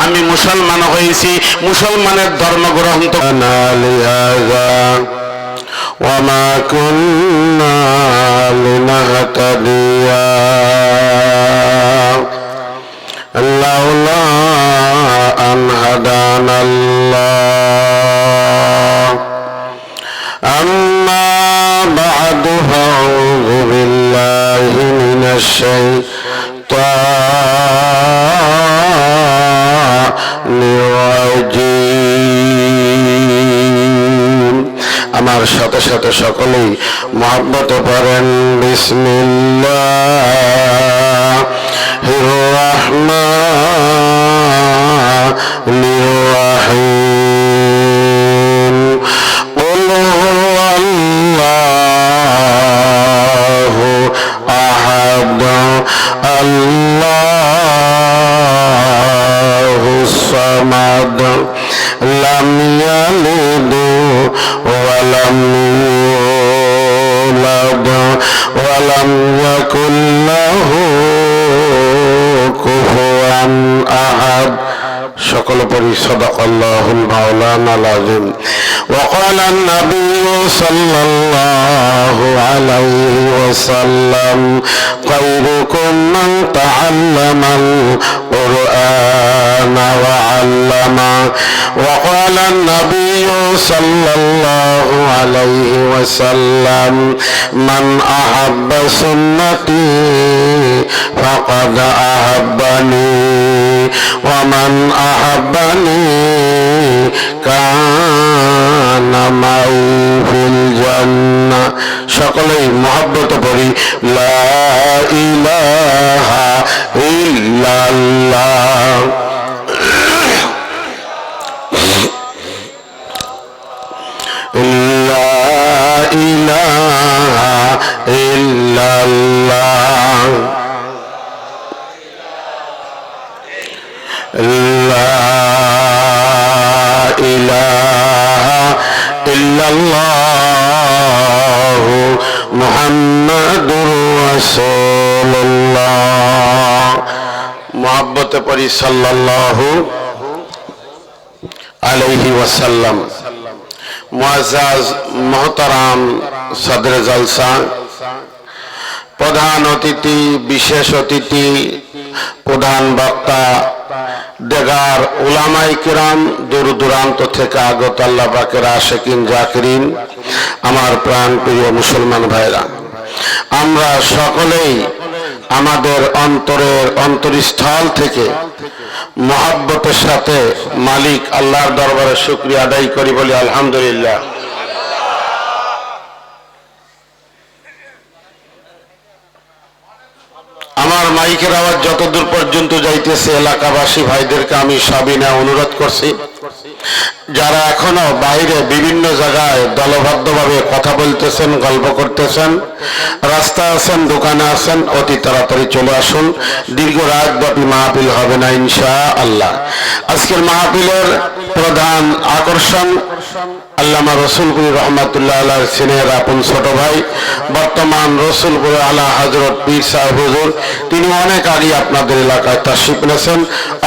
আমি মুসলমান হয়েছি, মুসলমানের ধর্ম গ্রহণ وما كنا لنهتدي لولا أن هدانا الله أما بعد فأعوذ بالله من الشيطان الرجيم আমার সাথে সাথে সকলেই মহব্বত করেন বিসমিল্লাহির রাহমানির রাহিম কুল হুয়াল্লাহু আহাদ আল্লাহুস সামাদ লাম ইয়ালিদ ولم يولد ولم يكن له كفوا أحد সকল পরি সাদাকাল্লাহুল মাওলানাল আযীম وقال النبي صلى الله عليه وسلم خيركم من تعلم القرآن وعلمه وقال النبي صلى الله عليه وسلم من أحب سنتي فقد أحبني ومن أحبني كان معي في الجنة সকলেই মহব্বত করি লা ইলাহা ইল্লাল্লাহ লা ইলাহা ইল্লাল্লাহ লা ইলাহা ইল্লাল্লাহ মুহাম্মাদুর রাসূলুল্লাহ মুহাব্বতে পড়ি সাল্লাল্লাহু আলাইহি ওয়াসাল্লাম মুআজ্জাজ মোহতারাম সদরে জলসা প্রধান অতিথি বিশেষ অতিথি প্রধান বক্তা দেগার উলামায়ে কিরাম দূর দূরান্ত থেকে আগত আল্লাহ পাকের আশিকিন জাকিরিন আমার প্রাণ প্রিয় মুসলমান ভাইরা আমরা সকলেই আমাদের অন্তরের অন্তরস্থল থেকে মহব্বতের সাথে মালিক আল্লাহর দরবারে শুকরিয়া আদায় করি বলি আলহামদুলিল্লাহ আমার মাইকের আওয়াজ যতদূর পর্যন্ত যাইতেছে এলাকাবাসী ভাইদেরকে আমি সবিনয় অনুরোধ করছি যারা এখনো বাইরে বিভিন্ন জায়গায় দলবদ্ধভাবে কথা বলতেছেন গল্প করতেছেন রাস্তা আছেন দোকানে আছেন অতি তাড়াতাড়ি চলে আসুন দীর্ঘ রাত ব্যাপী মাহফিল হবে না ইনশাআল্লাহ আজকের মাহফিলের প্রধান আকর্ষণ আল্লামা রসুলপুর রহমাতুল্লাহ আলাইহির সিনের আপন ছোট ভাই বর্তমান রসুলপুর আলা হযরত পীর সাহেব হুজুর তিনি অনেক আগে আপনাদের এলাকায় তাশরীফ এনেছেন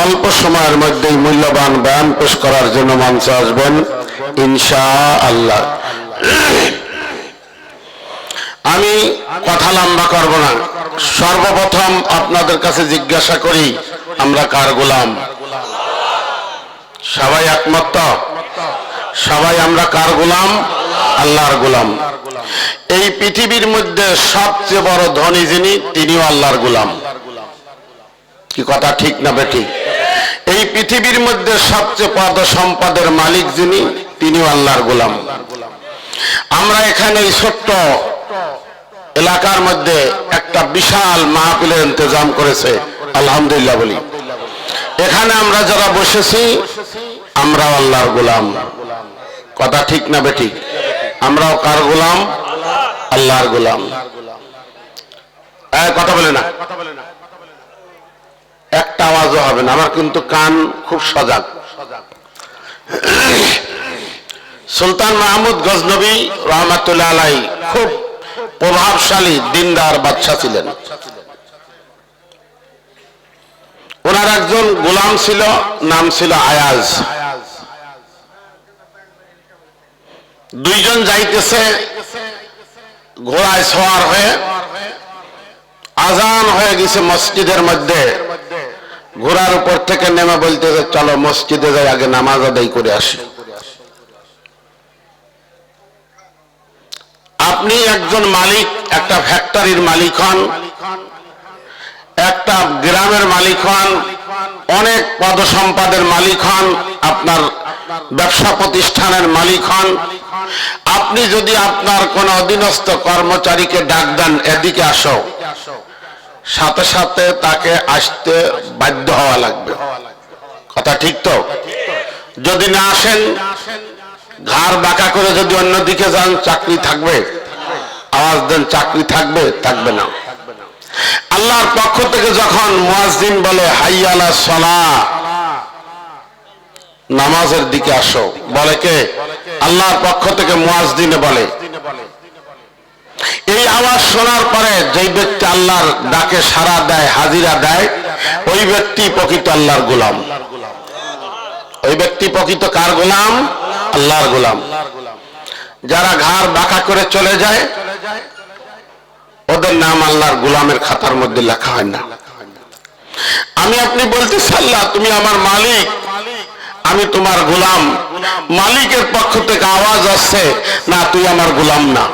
অল্প সময়ের মধ্যেই মূল্যবান বয়ান পেশ করার জন্য মঞ্চে আসবেন ইনশাআল্লাহ আমি কথা লম্বা করব না সর্বপ্রথম আপনাদের কাছে জিজ্ঞাসা করি আমরা কার গোলাম সবাই একমত তো সবাই আমরা কার গোলাম আল্লাহর গোলাম এই পৃথিবীর মধ্যে সবচেয়ে বড় ধনী যিনি তিনিও আল্লাহর গোলাম কি কথা ঠিক না বেঠিক এই পৃথিবীর মধ্যে সবচেয়ে পদ সম্পদের মালিক যিনি তিনিও আল্লাহর গোলাম আমরা এখানে এই ছোট্ট এলাকার মধ্যে একটা বিশাল মাহফিলের ইন্তজাম করেছে আলহামদুলিল্লাহ বলি এখানে আমরা যারা বসেছি আমরাও আল্লাহর গোলাম কথা ঠিক না বেঠিক আমরাও কার গোলাম আল্লাহর গোলাম কথা বলে না একটা আওয়াজও হবে না আমার কিন্তু কান খুব সজাগ সুলতান মাহমুদ গজনবী রহমাতুল্লাহ আলাইহি খুব প্রভাবশালী দিনদার বাদশা ছিলেন ওনার একজন গোলাম ছিল, নাম ছিল আয়াজ। দুইজন যাইতেছে ঘোড়ায় সওয়ার হয়ে, আজান হয়ে গেছে মসজিদের মধ্যে। ঘোড়ার উপর থেকে নেমে বলতেছে চলো মসজিদে যাই, আগে নামাজ আদায় করে আসি। আপনি একজন মালিক, একটা ফ্যাক্টরির মালিক হন, একটা গ্রামের মালিক হন, অনেক পদসম্পদের মালিক হন, আপনার ব্যবসা প্রতিষ্ঠানের মালিক হন। আপনি যদি আপনার কোন অধীনস্থ কর্মচারীকে ডাক দেন এদিকে আসো, সাথে সাথে তাকে আসতে বাধ্য হওয়া লাগবে। কথা ঠিক তো? যদি না আসেন, ঘাড় বাঁকা করে যদি অন্যদিকে যান, চাকরি থাকবে? আওয়াজ দেন, চাকরি থাকবে? থাকবে না। আল্লাহর পক্ষ থেকে যখন মুয়াজ্জিন বলে হাইয়া আলাস সালাহ, নামাজের দিকে আসো, বলে কে? আল্লাহর পক্ষ থেকে মুয়াজ্জিনে বলে। এই আওয়াজ শোনার পরে যেই ব্যক্তি আল্লাহর ডাকে সাড়া দেয়, হাজিরা দেয়, ওই ব্যক্তি প্রকৃত আল্লাহর গোলাম। ওই ব্যক্তি প্রকৃত কার গোলাম? আল্লাহর গোলাম। যারা ঘাড় বাঁকা করে চলে যায়, ওদের নাম আল্লাহর গোলামের খাতার মধ্যে লেখা হয় না। আমি আপনি বলতেছি আল্লাহ তুমি আমার মালিক, আমি তোমার গোলাম। মালিকের পক্ষ থেকে আওয়াজ আসছে, না তুই আমার গোলাম না।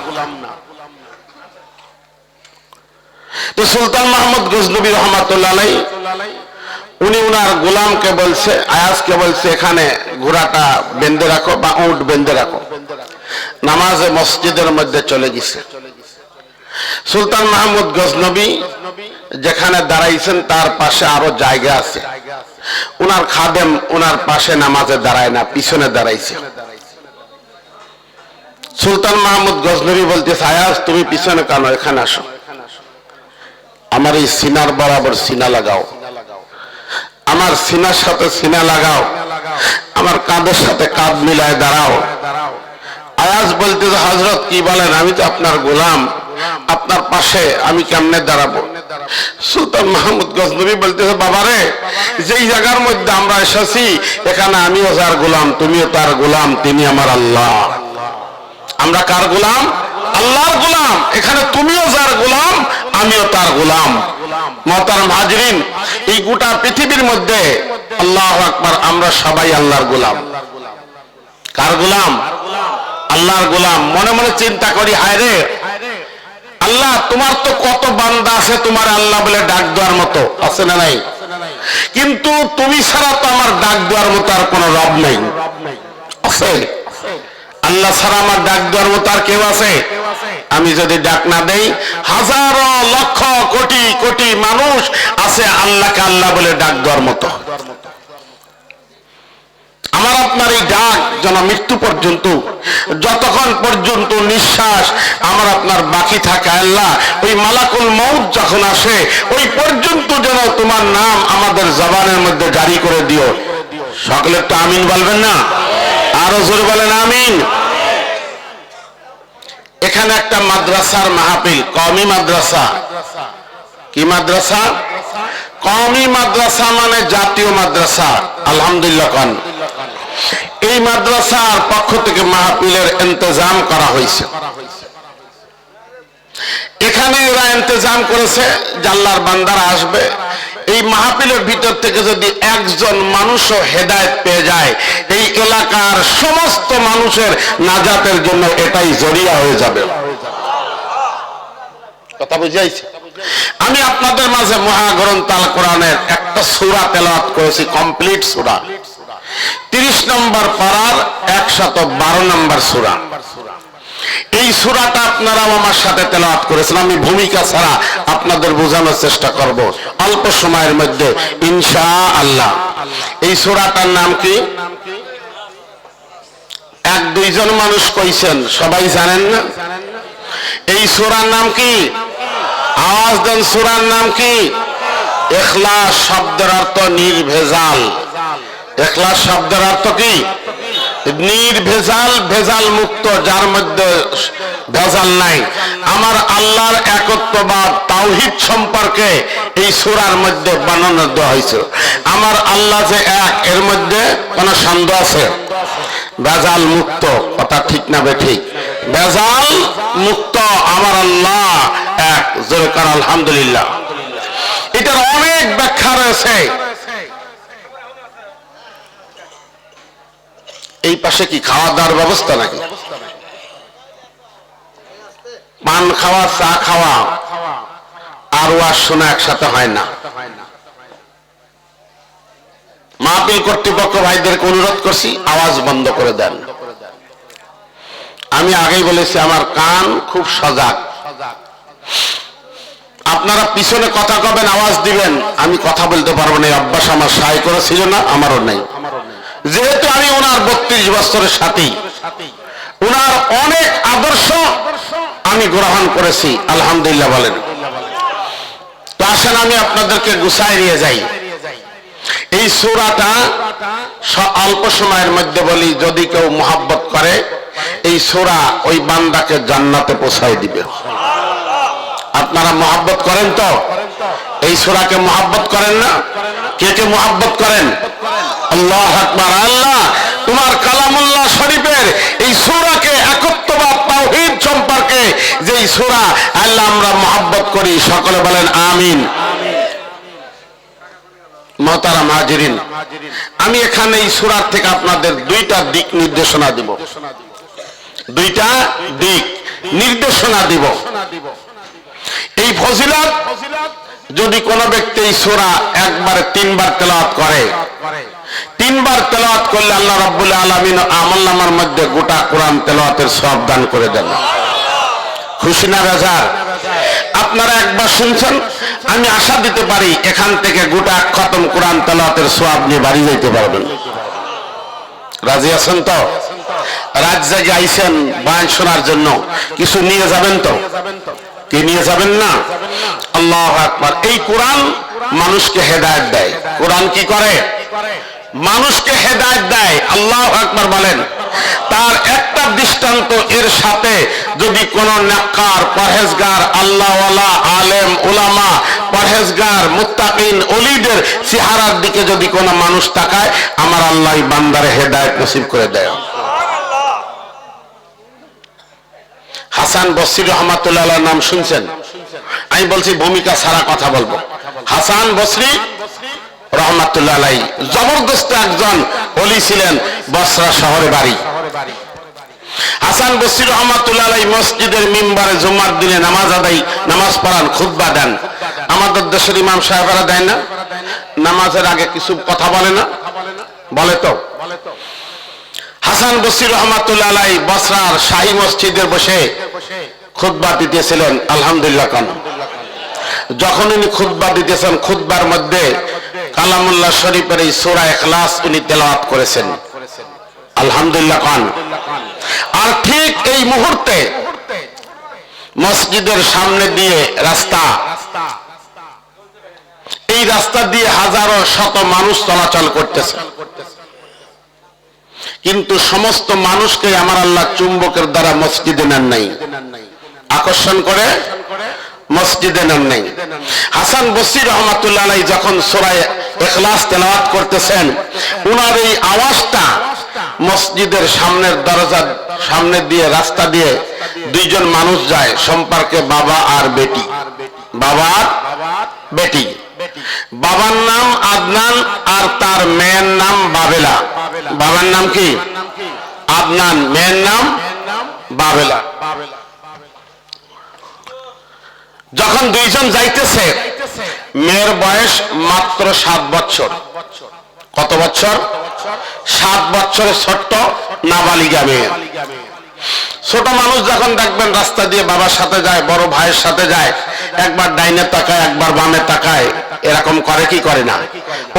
তো সুলতান মাহমুদ গজনবী রহমাতুল্লাহ আলাইহি উনি উনার গোলামকে বলছে, আয়াজকে বলছে এখানে ঘোড়াটা বেঁধে রাখো বা উট বেঁধে রাখো। নামাজে মসজিদের মধ্যে চলে গেছে। সুলতান মাহমুদ গজনবী যেখানে দাঁড়াইছেন তার পাশে আরো জায়গা আছে। উনার খাদেম উনার পাশে নামাজে দাঁড়ায় না, পিছনে দাঁড়াইছে। সুলতান মাহমুদ গজনবী বলতেছে আয়াজ তুমি পিছনে কেন, এখানে আসো, আমার এই সিনার বরাবর সিনা লাগাও, আমার সিনার সাথে সিনা লাগাও, আমার কাঁধের সাথে কাঁধ মিলায় দাঁড়াও। আয়াজ বলতেছে হযরত কি বলেন, আমি তো আপনার গোলাম, আপনার পাশে আমি কেমনে দাঁড়াবো? সুলতান মাহমুদ গজনবী বলতেছে বাবারে, যেই জায়গার মধ্যে আমরা এসেছি এখানে আমিও যার গোলাম, তুমিও তার গোলাম, তিনি আমার আল্লাহ। আমরা কার গোলাম? আল্লাহর গোলাম। এখানে তুমিও যার গোলাম, আমিও তার গোলাম। মুহতারাম হাজরিন, এই গোটা পৃথিবীর মধ্যে আল্লাহু আকবার, আমরা সবাই আল্লাহর গোলাম। কার গোলাম? আল্লাহর গোলাম। মনে মনে চিন্তা করি, হায় রে আল্লাহ, তোমার তো কত বান্দা আছে তোমার আল্লাহ বলে ডাক দেওয়ার মতো, আছে না নাই? কিন্তু তুমি ছাড়া তো আমার ডাক দেওয়ার মতো আর কোন রব নাই, আছে? আল্লাহ ছাড়া আমার ডাক দেওয়ার মতো আর কেউ আছে? আমি যদি ডাক না দেই, হাজারো লক্ষ কোটি কোটি মানুষ আছে আল্লাহকে আল্লাহ বলে ডাক দেওয়ার মতো। আমার আপনার এই ডাক যেন মৃত্যু পর্যন্ত, যতক্ষণ পর্যন্ত নিঃশ্বাস আমার আপনার বাকি থাকে, আল্লাহ ওই মালাকুল মউত যখন আসে ওই পর্যন্ত যেন তোমার নাম আমাদের জবানের মধ্যে জারি করে দিও। সকলে তো আমিন বলবেন না? আরো জোরে বলেন আমিন। এখানে একটা মাদ্রাসার মাহফিল, কওমি মাদ্রাসা। কি মাদ্রাসা? কওমি মাদ্রাসা মানে জাতীয় মাদ্রাসা। আলহামদুলিল্লাহ খান। এই মাদ্রাসার পক্ষ থেকে মাহফিলের ইন্তজাম করা হয়েছে। এখানে এরা ইন্তজাম করেছে যে আল্লাহর বান্দারা আসবে, এই মাহফিলের ভিতর থেকে যদি একজন মানুষও হেদায়েত পেয়ে যায়, এই এলাকার সমস্ত মানুষের নাজাতের জন্য এটাই জরিয়া হয়ে যাবে। কথা বুঝাইছে? আমি আপনাদের মাঝে মহাগ্রন্থ আল কোরআনের একটা সূরা তেলাওয়াত করেছি, কমপ্লিট সূরা, 30 নম্বর পারার 112 নম্বর সূরা। এই সূরাটা আপনারা আমার সাথে তেলাওয়াত করেছেন। আমি ভূমিকা ছাড়া আপনাদের বোঝানোর চেষ্টা করব অল্প সময়ের মধ্যে ইনশাআল্লাহ। এই সূরাটার নাম কি? এক দুইজন মানুষ কইছেন, সবাই জানেন না? এই সূরার নাম কি? আওয়াজ দেন, সূরার নাম কি? ইখলাস শব্দের অর্থ নির্ভেজাল। ইখলাস শব্দের অর্থ কি? নির্ভেজাল, ভেজাল মুক্ত, যার মধ্যে ভেজাল নাই। আমার আল্লাহর একত্ববাদ তাওহীদ সম্পর্কে এই সূরার মধ্যে বর্ণনা দেওয়া হয়েছে। আমার আল্লাহ যে এক, এর মধ্যে কোন সন্দেহ আছে? ভেজাল মুক্ত, কথা ঠিক না বেঠিক? ভেজাল মুক্ত আমার আল্লাহ এক, জোরে কার আলহামদুলিল্লাহ। এটার অনেক ব্যাখ্যা রয়েছে। এই পাশে কি খাওয়া দাওয়ার ব্যবস্থা নাকি? পান খাওয়া, চা খাওয়া আর ওয়াজ শোনা একসাথে হয় না। মাহফিল কর্তৃপক্ষ ভাইদেরকে অনুরোধ করছি, আওয়াজ বন্ধ করে দেন। আমি আগেই বলেছি আমার কান খুব সজাগ। আপনারা পিছনে কথা কবেন, আওয়াজ দিবেন, আমি কথা বলতে পারবো না, অভ্যাস আমার সাই করেছিল না, আমারও নেই। যেহেতু আমি ওনার 32 বছরের সাথী, ওনার অনেক আদর্শ আমি গ্রহণ করেছি, আলহামদুলিল্লাহ বলেন। তো আসেন আমি আপনাদেরকে গুছাই নিয়ে যাই। এই সূরাটা অল্প সময়ের মধ্যে বলি, যদি কেউ মুহাব্বত করে এই সূরা ওই বান্দাকে জান্নাতে পৌঁছায় দিবে। আপনারা মুহাব্বত করেন তো? এই সূরাকে মুহাব্বত করেন না? কে কে মুহাব্বত করেন? আল্লাহু আকবার। আল্লাহ তোমার কালামুল্লাহ শরীফের এই সূরাকে একত্ববাদ তাওহীদ সম্পর্কে যেই সূরা আল্লাহ আমরা মুহাব্বত করি, সকলে বলেন আমিন। মুহতারাম হাজিরিন, আমি এখানে এই সূরার থেকে আপনাদের দুইটা দিক নির্দেশনা দিব, দুইটা দিক নির্দেশনা দিব। এই ফজিলত যদি কোনো ব্যক্তি এই সূরা একবারে 3 বার তেলাওয়াত করে, 3 বার তেলাওয়াত করলে আল্লাহ রাব্বুল আলামিন আমলনামার মধ্যে গোটা কোরআন তেলাওয়াতের সওয়াব দান করে দেন। খুশি না বেজার? আপনারা একবার শুনছেন, আমি আশা দিতে পারি এখান থেকে গোটা খতম কোরআন তেলাওয়াতের সওয়াব নিয়ে বাড়ি যেতে পারবেন। রাজি আছেন তো? রাত জেগে আইছেন বয়ান শোনার জন্য, কিছু নিয়ে যাবেন তো? কি নিয়ে যাবেন না? আল্লাহু আকবার। এই কোরআন মানুষকে হেদায়েত দেয়। কোরআন কি করে? মানুষকে হেদায়েত দেয়। আল্লাহু আকবার বলেন। তার একটা দৃষ্টান্ত, এর সাথে যদি কোন নেককার, পরহেজগার, আল্লাহওয়ালা, আলেম, উলামা, পরহেজগার, মুত্তাকিন, ওলিদের চেহারার দিকে যদি কোন মানুষ তাকায়, আমার আল্লাহ বান্দারে হেদায়েত নসিব করে দেয়। হাসান বসরি রহমাতুল্লাহ আলাইহির নাম শুনছেন? আমি বলছি ভূমিকা ছাড়া কথা বলবো। হাসান বসরি রহমাতুল্লাহ আলাইহি জবরদস্ত একজন ওলি ছিলেন, বসরা শহরে বাড়ি। হাসান বসরি রহমাতুল্লাহ আলাইহি মসজিদের মিম্বারে জুমার দিনে নামাজ আদায়, নামাজ পড়ান, খুতবা দেন। আমাদের দেশের ইমাম সাহেবরা দেয় না? নামাজের আগে কিছু কথা বলে না? বলে তো? হাসান বসরি রহমাতুল্লাহ আলাইহি বসরার শাহী মসজিদে বসে খুতবা দিতেছিলেন। আলহামদুলিল্লাহ খান। যখন উনি খুতবা দিতেছেন, খুতবার মধ্যে কালামুল্লাহ শরীফের এই সূরা ইখলাস উনি তেলাওয়াত করেছেন। আলহামদুলিল্লাহ খান। আর ঠিক এই মুহূর্তে মসজিদের সামনে দিয়ে রাস্তা, এই রাস্তা দিয়ে হাজারো শত মানুষ চলাচল করতেছে, কিন্তু সমস্ত মানুষকে আমার আল্লাহ চুম্বকের দ্বারা মসজিদে নেন নাই, আকর্ষণ করে মসজিদে নেন নাই। হাসান বসরি রহমাতুল্লাহ আলাইহি যখন সূরা ইখলাস তেলাওয়াত করতেছেন, উনার এই আওয়াজটা মসজিদের সামনের দরজার সামনে দিয়ে, রাস্তা দিয়ে দুইজন মানুষ যায়, সম্পর্কে বাবা আর বেটি। বাবা আর বেটি। বাবার নাম আদনান আর তার মেয়ের নাম বাবেলা। বাবার নাম কি? আদনান, মেয়ের নাম বাবেলা। যখন দুইজন যাইতেছে, মেয়ের বয়স মাত্র 7 বছর। কত বছর? 7 বছরের ছোট্ট নাবালিকা মেয়ে। ছোট মানুষ যখন দেখবেন রাস্তা দিয়ে বাবার সাথে যায়, বড় ভাইয়ের সাথে যায়, একবার ডাইনে তাকায়, একবার বামে তাকায়, এরকম করে কি করে না?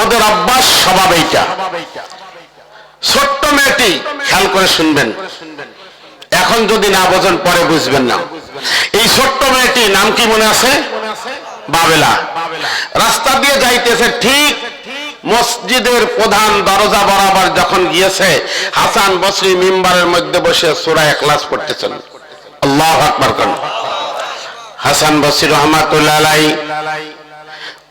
ওদের অভ্যাস, স্বভাব এইটা। ছোট্ট মেয়েটি, খেয়াল করে শুনবেন, এখন যদি না বোঝেন পরে বুঝবেন না। এই ছোট্ট মেয়েটি নাম কি মনে আছে? বাবেলা। রাস্তা দিয়ে যাইতেছে, ঠিক মসজিদের প্রধান দরজা বরাবর যখন গিয়েছে, হাসান বসরি মিম্বারের মধ্যে বসে সূরা ইখলাস পড়তেছেন। আল্লাহু আকবার কোন। হাসান বসরি রহমাতুল্লাহ আলাইহি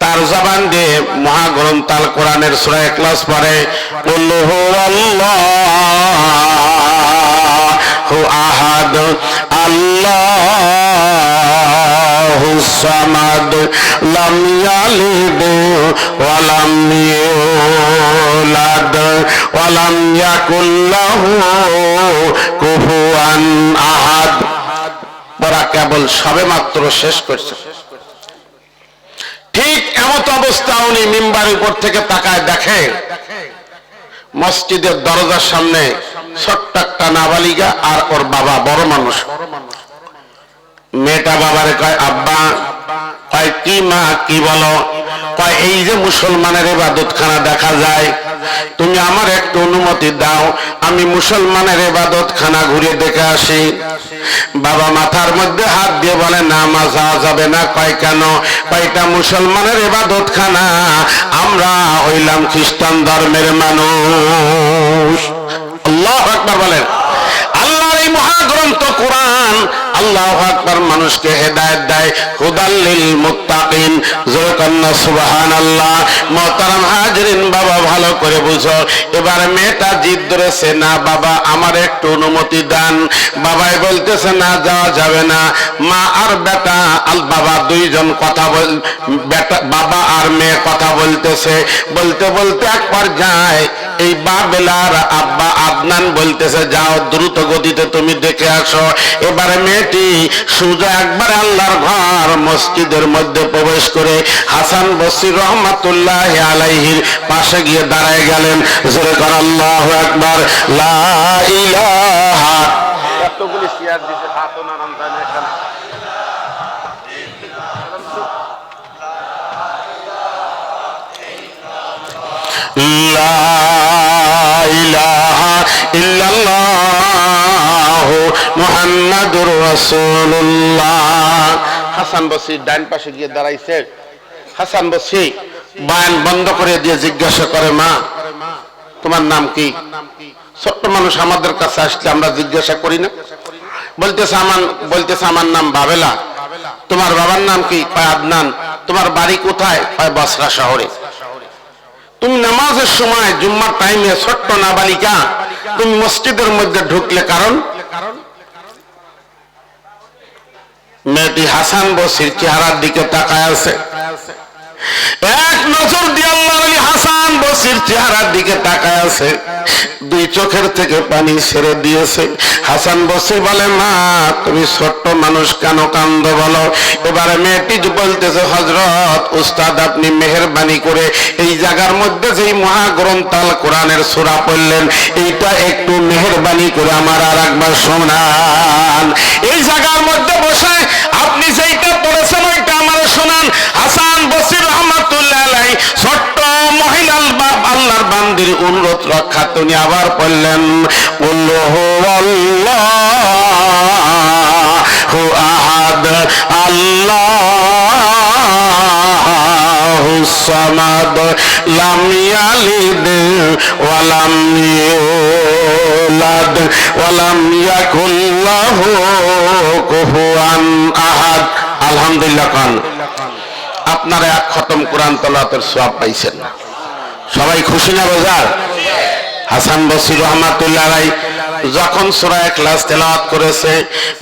তার জবান দিয়ে মহাগ্রন্থ আল কোরআনের সূরা ইখলাস পড়ে, কুল হুয়াল্লাহু আহাদ আল্লাহুস সামাদ লাম ইয়ালিদ ওয়া লাম ইউলাদ ওয়া লাম ইয়াকুল লাহু কুফুয়ান আহাদ। ওরা কেবল সবেমাত্র শেষ করছে। ঠিক এমত অবস্থা উনি মিম্বারের উপর থেকে তাকায় দেখে মসজিদের দরজার সামনে ছোট্ট একটা নাবালিকা আর ওর বাবা বড় মানুষ। মেয়েটা বাবারে কয় আব্বা, কয় কি মা কি বলো? কয় এই যে মুসলমানের ইবাদতখানা দেখা যায়, তুমি আমার একটু অনুমতি দাও, আমি মুসলমানের ইবাদতখানা ঘুরে দেখে আসি। বাবা মাথার মধ্যে হাত দিয়ে বলে না মা যাওয়া যাবে না। কয় কেন? কয়টা মুসলমানের ইবাদতখানা, আমরা হইলাম খ্রিস্টান ধর্মের মানুষ। আল্লাহু আকবার বলেন। আল্লাহর এই মহাগ্রন্থ কোরআন আল্লাহু আকবার মানুষকে হেদায়েত দেয়, হুদাল লিল মুত্তাকিন। জোরে কন্না সুবহানাল্লাহ। মুহতারাম হাজিরিন, বাবা ভালো করে বুঝো। এবার মেয়েটা জিদ ধরেছে, না বাবা আমার একটু অনুমতি দেন। বাবাই বলতেছে না যাওয়া যাবে না। মা আর বেটা বাবা দুইজন কথা বেটা বাবা আর মেয়ে কথা বলতেছে। বলতে বলতে এক পর্যায়ে এই বাবেলার আব্বা আদনান বলতেছে যাও দ্রুত গতিতে তুমি দেখে আসো। এবারে মেয়েটি সোজা একবার আল্লাহর ঘর মসজিদের মধ্যে প্রবেশ করে হাসান বসরি রহমাতুল্লাহি আলাইহির পাশে গিয়ে দাঁড়ায় গেলেন। জোরে কর আল্লাহু আকবার। লা ইলাহা। কতগুলি চেয়ার দিছে, হাতও নাড়ান যায় না এখানে। লা ইলাহা ইল্লাল্লাহু মুহাম্মাদুর রাসূলুল্লাহ। হাসান বসরি ডান পাশে গিয়ে দাঁড়াইছে। হাসান বসরি বয়ান বন্ধ করে দিয়ে জিজ্ঞাসা করে, মা তোমার নাম কি? ছোট্ট মানুষ আমাদের কাছে আসলে আমরা জিজ্ঞাসা করি না? বলতেছে আমার নাম বাবেলা। তোমার বাবার নাম কি? কয় আদনান। তোমার বাড়ি কোথায়? কয় বসরা শহরে। তুমি নামাজের সময় জুম্মার টাইমে ছোট্ট নাবালিকা তুমি মসজিদের মধ্যে ঢুকলে কারণ? মেয়েটি হাসান বসরির চেহারার দিকে তাকায় আছে। এক নজর দিয়ে আল্লাহর ওলি হাসান বসরির চেহারার দিকে তাকায় আছে। দুই চোখের থেকে পানি ছেড়ে দিয়েছে। হাসান বসরি বলে, মা তুমি ছোট্ট মানুষ কেন কান্দ বলো? এবারে মেয়েটি বলতেছে, হযরত উস্তাদ আপনি মেহেরবানি করে এই জায়গার মধ্যে যেই মহাগ্রন্থ আল কোরআনের সূরা পড়লেন এইটা একটু মেহেরবানি করে আমার আর একবার শোনান। এই জায়গার মধ্যে বসে আপনি যেইটা পড়েছেন ওইটা আমার শোনান। হাসান বসরি রহমাতুল্লাহ আলাইহি ছোট্ট মহিলা আল্লাহর বান্দির অনুরোধ রক্ষা তিনি আবার পড়লেন, কুল হুয়াল্লাহু আহাদ আল্লাহুস সামাদ লাম ইয়ালিদ ওয়া লাম ইউলাদ ওয়া লাম ইয়াকুল লাহু কুফুয়ান আহাদ। আলহামদুলিল্লাহ খান। আপনারা এক খতম কোরআন তেলাওয়াতের সওয়াব পাইছেন। সবাই খুশি না বাজার? হাসান বসরি রহমাতুল্লাহ আলাইহি যখন সূরা ইখলাস তেলাওয়াত করেছে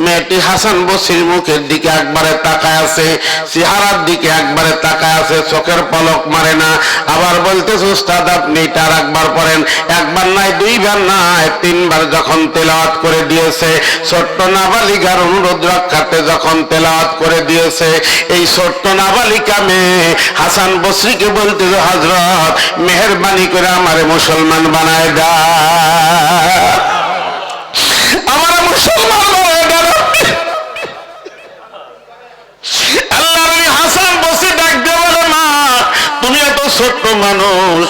মেয়েটি হাসান বসরির মুখের দিকে একবারে তাকায় আছে, চেহারার দিকে একবারে তাকায় আছে, চোখের পলক মারে না। আবার বলতেছে, উস্তাদ আপনি এটা একবার পড়েন। একবার নাই, দুইবার নাই, তিনবার যখন তেলাওয়াত করে দিয়েছে, ছোট্ট নাবালিকার অনুরোধ রক্ষার্থে যখন তেলাওয়াত করে দিয়েছে, এই ছোট্ট নাবালিকা মেয়ে হাসান বসরিকে বলতেছে, হযরত মেহেরবানি করে আমারে মুসলমান বানায় দাও, আমার মুসলমান বানায় দাও। আল্লাহর হাসান বসরি ডাক দিয়ে বলে, মা তুমি এত ছোট্ট মানুষ,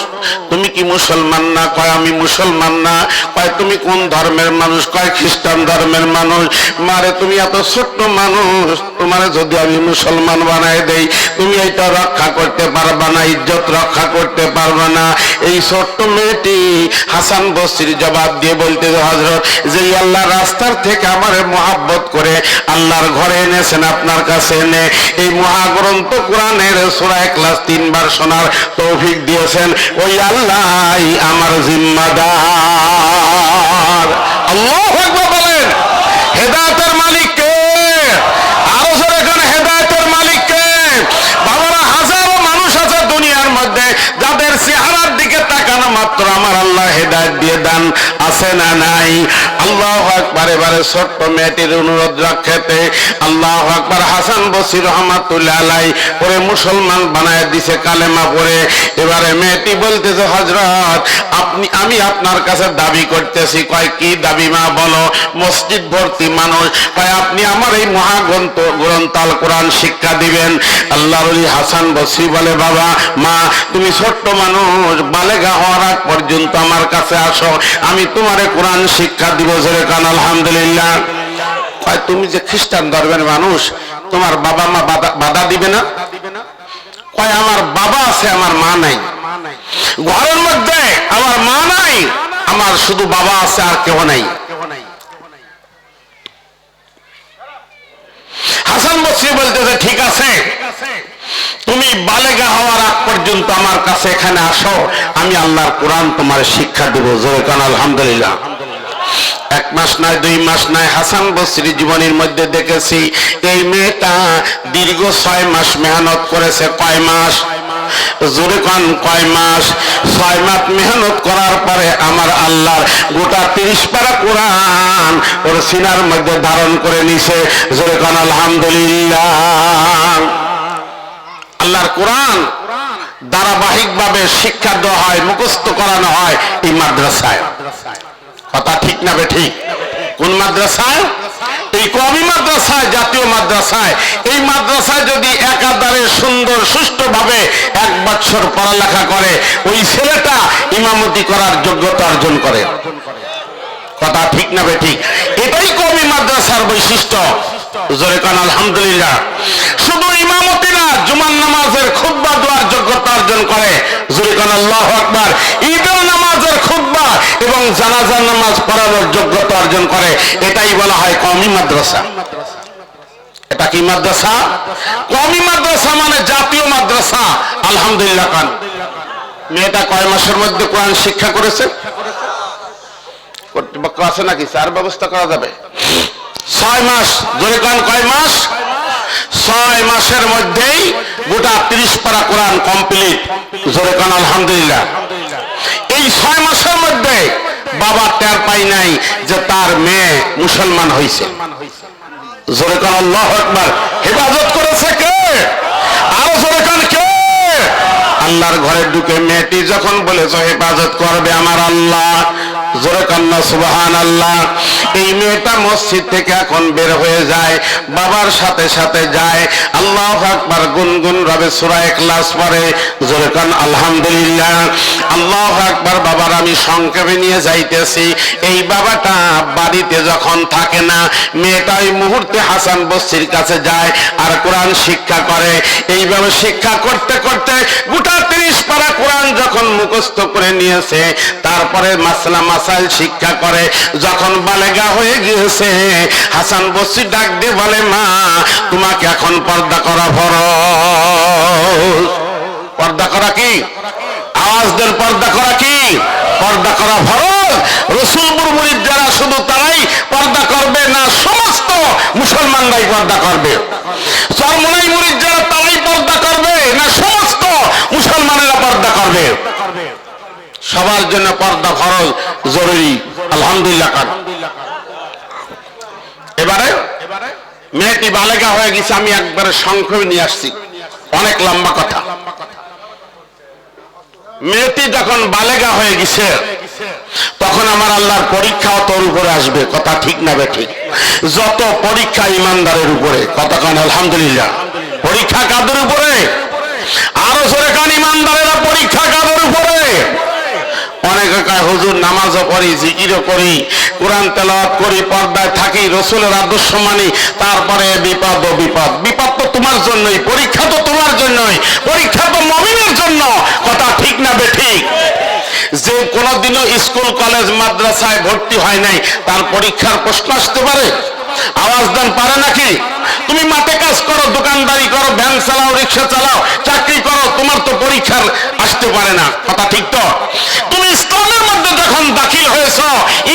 তুমি কি কি মুসলমান না? কয় আমি মুসলমান না। কয় তুমি কোন ধর্মের মানুষ? কয় খ্রিস্টান ধর্মের মানুষ। মারে তুমি এত ছোট্ট মানুষ, তোমারে যদি আমি মুসলমান বানাই দেই তুমি এটা রক্ষা করতে পারবা না, ইজ্জত রক্ষা করতে পারবা না। এই ছোট্ট মেয়েটি হাসান বসরির জবাব দিয়ে বলতে, হযরত, যে আল্লাহ রাস্তার থেকে আমারে মহব্বত করে আল্লাহর ঘরে এনেছেন, আপনার কাছে এনে এই মহাগ্রন্থ কোরআনের সূরা ইখলাস 3 বার শোনার তৌফিক দিয়েছেন, ওই আল্লাহই আমার জিম্মাদার। আল্লাহু আকবার বলেন। হেদায়েতের মালিক কে? আরো জোরে এখানে হেদায়েতের মালিক কে? বাবারা, হাজারো মানুষ আছে দুনিয়ার মধ্যে যাদের চেহারার দিকে তাকানো মাত্র আমার আল্লাহ হেদায়েত দিয়ে দান, আছে না নাই? আল্লাহু আকবার। এবারে ছোট্ট মেয়েটির অনুরোধ রাখতে আল্লাহু আকবার, হাসান বসরি রহমাতুল্লাহ আলাইহি পরে মুসলমান বানায় দিছে কালেমা পড়ে। এবারে মেয়েটি বলতেছে, হযরত, আমি আপনার কাছে দাবি করতেছি। কয় কি দাবি মা? বলো। মসজিদ ভর্তি মানুষ, কয় আপনি আমার এই মহাগ্রন্থ আল কোরআন শিক্ষা দিবেন। আল্লাহর ওলি হাসান বসরি বলে, বাবা, মা, তুমি ছোট্ট মানুষ, বালেগা হওয়ার আগ পর্যন্ত আমার কাছে আসো, আমি তোমারে কোরআন শিক্ষা দিব। জোরে কান আলহামদুলিল্লাহ। কয় তুমি যে খ্রিস্টান ধর্মের মানুষ, তোমার বাবা মা বাধা দিবে না? কয় আমার বাবা আছে, আমার মা নাই। ঘরের মধ্যে আমার মা নাই, আমার শুধু বাবা আছে, আর কেউ নাই। হাসান বসরি বলতেছে, ঠিক আছে, তুমি বালেগা হওয়ার আগ পর্যন্ত আমার কাছে এখানে আসো, আমি আল্লাহর কোরআন তোমার শিক্ষা দেব। জোরে কান আলহামদুলিল্লাহ। 1 মাস নয়, 2 মাস নয়, হাসান বসরি জীবনের মধ্যে দেখেছি এই মেয়েটা দীর্ঘ 6 মাস মেহনত করেছে। কয় মাস? জোরে কান, কয় মাস? 6 মাস মেহনত করার পরে আমার আল্লাহর গোটা 30 পারা কোরআন ওর সিনার মধ্যে ধারণ করে নিছে। জোরে কান আলহামদুলিল্লাহ। আল্লাহর কোরআন ধারাবাহিকভাবে শিক্ষা দেওয়া হয়, মুখস্থ করানো হয় এই মাদ্রাসায়। কথা ঠিক না বেঠিক? কোন মাদ্রাসায়? এই কওমি মাদ্রাসায়, জাতীয় মাদ্রাসায়। এই মাদ্রাসায় যদি একাধারে সুন্দর সুষ্ঠুভাবে 1 বছর পড়ালেখা করে, ওই ছেলেটা ইমামতি করার যোগ্যতা অর্জন করে। কথা ঠিক না বেঠিক? এটাই কওমি মাদ্রাসার বৈশিষ্ট্য। জোরে কান আলহামদুলিল্লাহ। শুধু ইমামতি না, জুমার নামাজের খুতবা দেওয়ার যোগ্যতা অর্জন করে। জোরে কান আল্লাহু আকবার। ঈদের নামাজের খুতবা এবং জানাজার নামাজ পড়ানোর যোগ্যতা অর্জন করে। এটাই বলা হয় কওমি মাদ্রাসা। এটা কি মাদ্রাসা? কওমি মাদ্রাসা মানে জাতীয় মাদ্রাসা। আলহামদুলিল্লাহ। কান মেয়েটা কয় মাসের মধ্যে কোরআন শিক্ষা করেছে? কর্তৃপক্ষ আছে নাকি? 4 ব্যবস্থা করা যাবে। 6 মাস। জোরে কান, কয় মাস? 6 মাসের মধ্যেই গোটা 30 পারা কোরআন কমপ্লিট। জোরে কান আলহামদুলিল্লাহ। এই 6 মাসের মধ্যে বাবা টের পাই নাই যে তার মেয়ে মুসলমান হয়েছে। জোরে কান আল্লাহু আকবার। হেফাজত করেছে কে? আরো জোরে কান, কে? আল্লাহর ঘরে ঢুকে মেয়েটি যখন বলেছে হেফাজত করবে আমার আল্লাহ, জোরে কান্না সুবহানাল্লাহ। এই মেয়েটা মসজিদ থেকে এখন বের হয়ে যায়, বাবার সাথে সাথে যায়, আল্লাহু আকবার গুনগুন ভাবে সূরা ইখলাস পড়ে। জোরে কান আলহামদুলিল্লাহ। আল্লাহু আকবার। বাবার আমি সংক্ষেপে নিয়ে যাইতেছি। এই বাবাটা বাড়িতে যখন থাকে না, মেয়েটা এই মুহূর্তে হাসান বসরির কাছে যায় আর কোরআন শিক্ষা করে। এইভাবে শিক্ষা করতে করতে গোটা 30 পারা কোরআন যখন মুখস্থ করে নিয়েছে, তারপরে মাসলা মাসাইল শিক্ষা করে। যখন বালেগা হয়ে গিয়েছে, হাসান বসরি ডাক দিয়ে বলে, মা, তোমাকে এখন পর্দা করা ফরজ। পর্দা করা কি? আওয়াজ দেন, পর্দা করা কি? পর্দা করা ফরজ। রাসূলপুর মুরিদ যারা শুধু তারাই পর্দা করবে না, সমস্ত মুসলমানরাই পর্দা করবে। চরমোনাই মুরিদ যারা তারাই পর্দা করবে না, সমস্ত মুসলমানেরা পর্দা করবে। সবার জন্য পর্দা ফরজ, জরুরি। আলহামদুলিল্লাহ। এবারে মেয়েটি বালেগা হয়ে গেছে। আমি একবারে সংক্ষেপে নিয়ে আসছি, অনেক লম্বা কথা। মেয়েটি যখন বালেগা হয়ে গেছে, তখন আমার আল্লাহর পরীক্ষাও তোর উপরে আসবে। কথা ঠিক না বেঠিক? যত পরীক্ষা ইমানদারের উপরে। কথা কান আলহামদুলিল্লাহ। পরীক্ষা কাদের উপরে? আরো জোরে কান, ইমানদারেরা পরীক্ষা কাদের উপরে? কয় হুজুর নামাজও পড়ি, জিকিরও করি, কোরআন তেলাওয়াত করি, পর্দায় থাকি, রসুলের আদর্শ মানি, তারপরে বিপদ ও বিপদ। বিপদ তো তোমার জন্যই, পরীক্ষা তো তোমার জন্যই, পরীক্ষা তো মুমিনের জন্য। কথা ঠিক না বেঠিক? যে কোনোদিনও স্কুল কলেজ মাদ্রাসায় ভর্তি হয় নাই, তার পরীক্ষার প্রশ্ন আসতে পারে? আওয়াজ দেন, পারে নাকি? তুমি মাঠে কাজ করো, দোকানদারি করো, ভ্যান চালাও, রিক্সা চালাও, চাকরি করো, তোমার তো পরীক্ষার আসতে পারে না। কথা ঠিক তো? তুমি ইসলামের মধ্যে যখন দাখিল হয়েছো,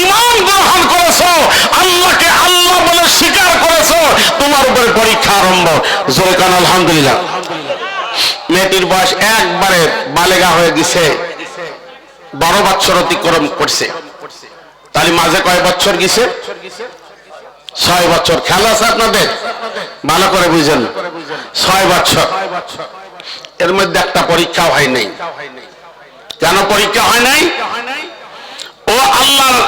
ঈমান গ্রহণ করেছো, আল্লাহকে আল্লাহ বলে স্বীকার করেছো, তোমার উপরে পরীক্ষা আরম্ভ। জোরে কান আলহামদুলিল্লাহ। মেয়েটির বয়স একবারে বালেগা হয়ে গেছে, 12 বছর অতিক্রম করছে। তাহলে মাঝে কয় বছর গেছে? 6 বছর। খেয়াল আছে আপনাদের? ভালো করে বুঝেন, 6 বছর। এর মধ্যে একটা পরীক্ষা হয় নাই। কেন পরীক্ষা হয় নাই? ও আল্লাহর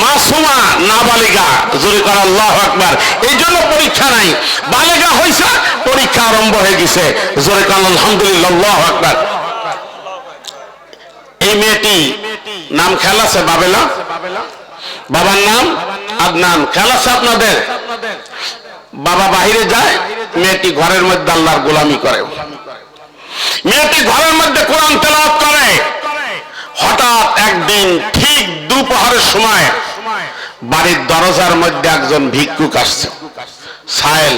মাসুমা নাবালিগা, জোরে করে আল্লাহু আকবার, এই জন্য পরীক্ষা নাই। বালেগা হইছে, পরীক্ষা আরম্ভ হয়ে গেছে। জোরে করে আলহামদুলিল্লাহ, আল্লাহু আকবার। এই মেয়েটি নাম খেয়াল আছে? বাবেলা। বাবার নাম আদনান। খেয়াল আছে আপনাদের? বাবা বাহিরে যায়, মেয়েটি ঘরের মধ্যে আল্লাহর গোলামি করে। মেয়েটি ঘরের মধ্যে কোরআন তেলাওয়াত করে। হঠাৎ একদিন ঠিক দুপুরের সময় বাড়ির দরজার মধ্যে একজন ভিক্ষুক আসছে। সায়েল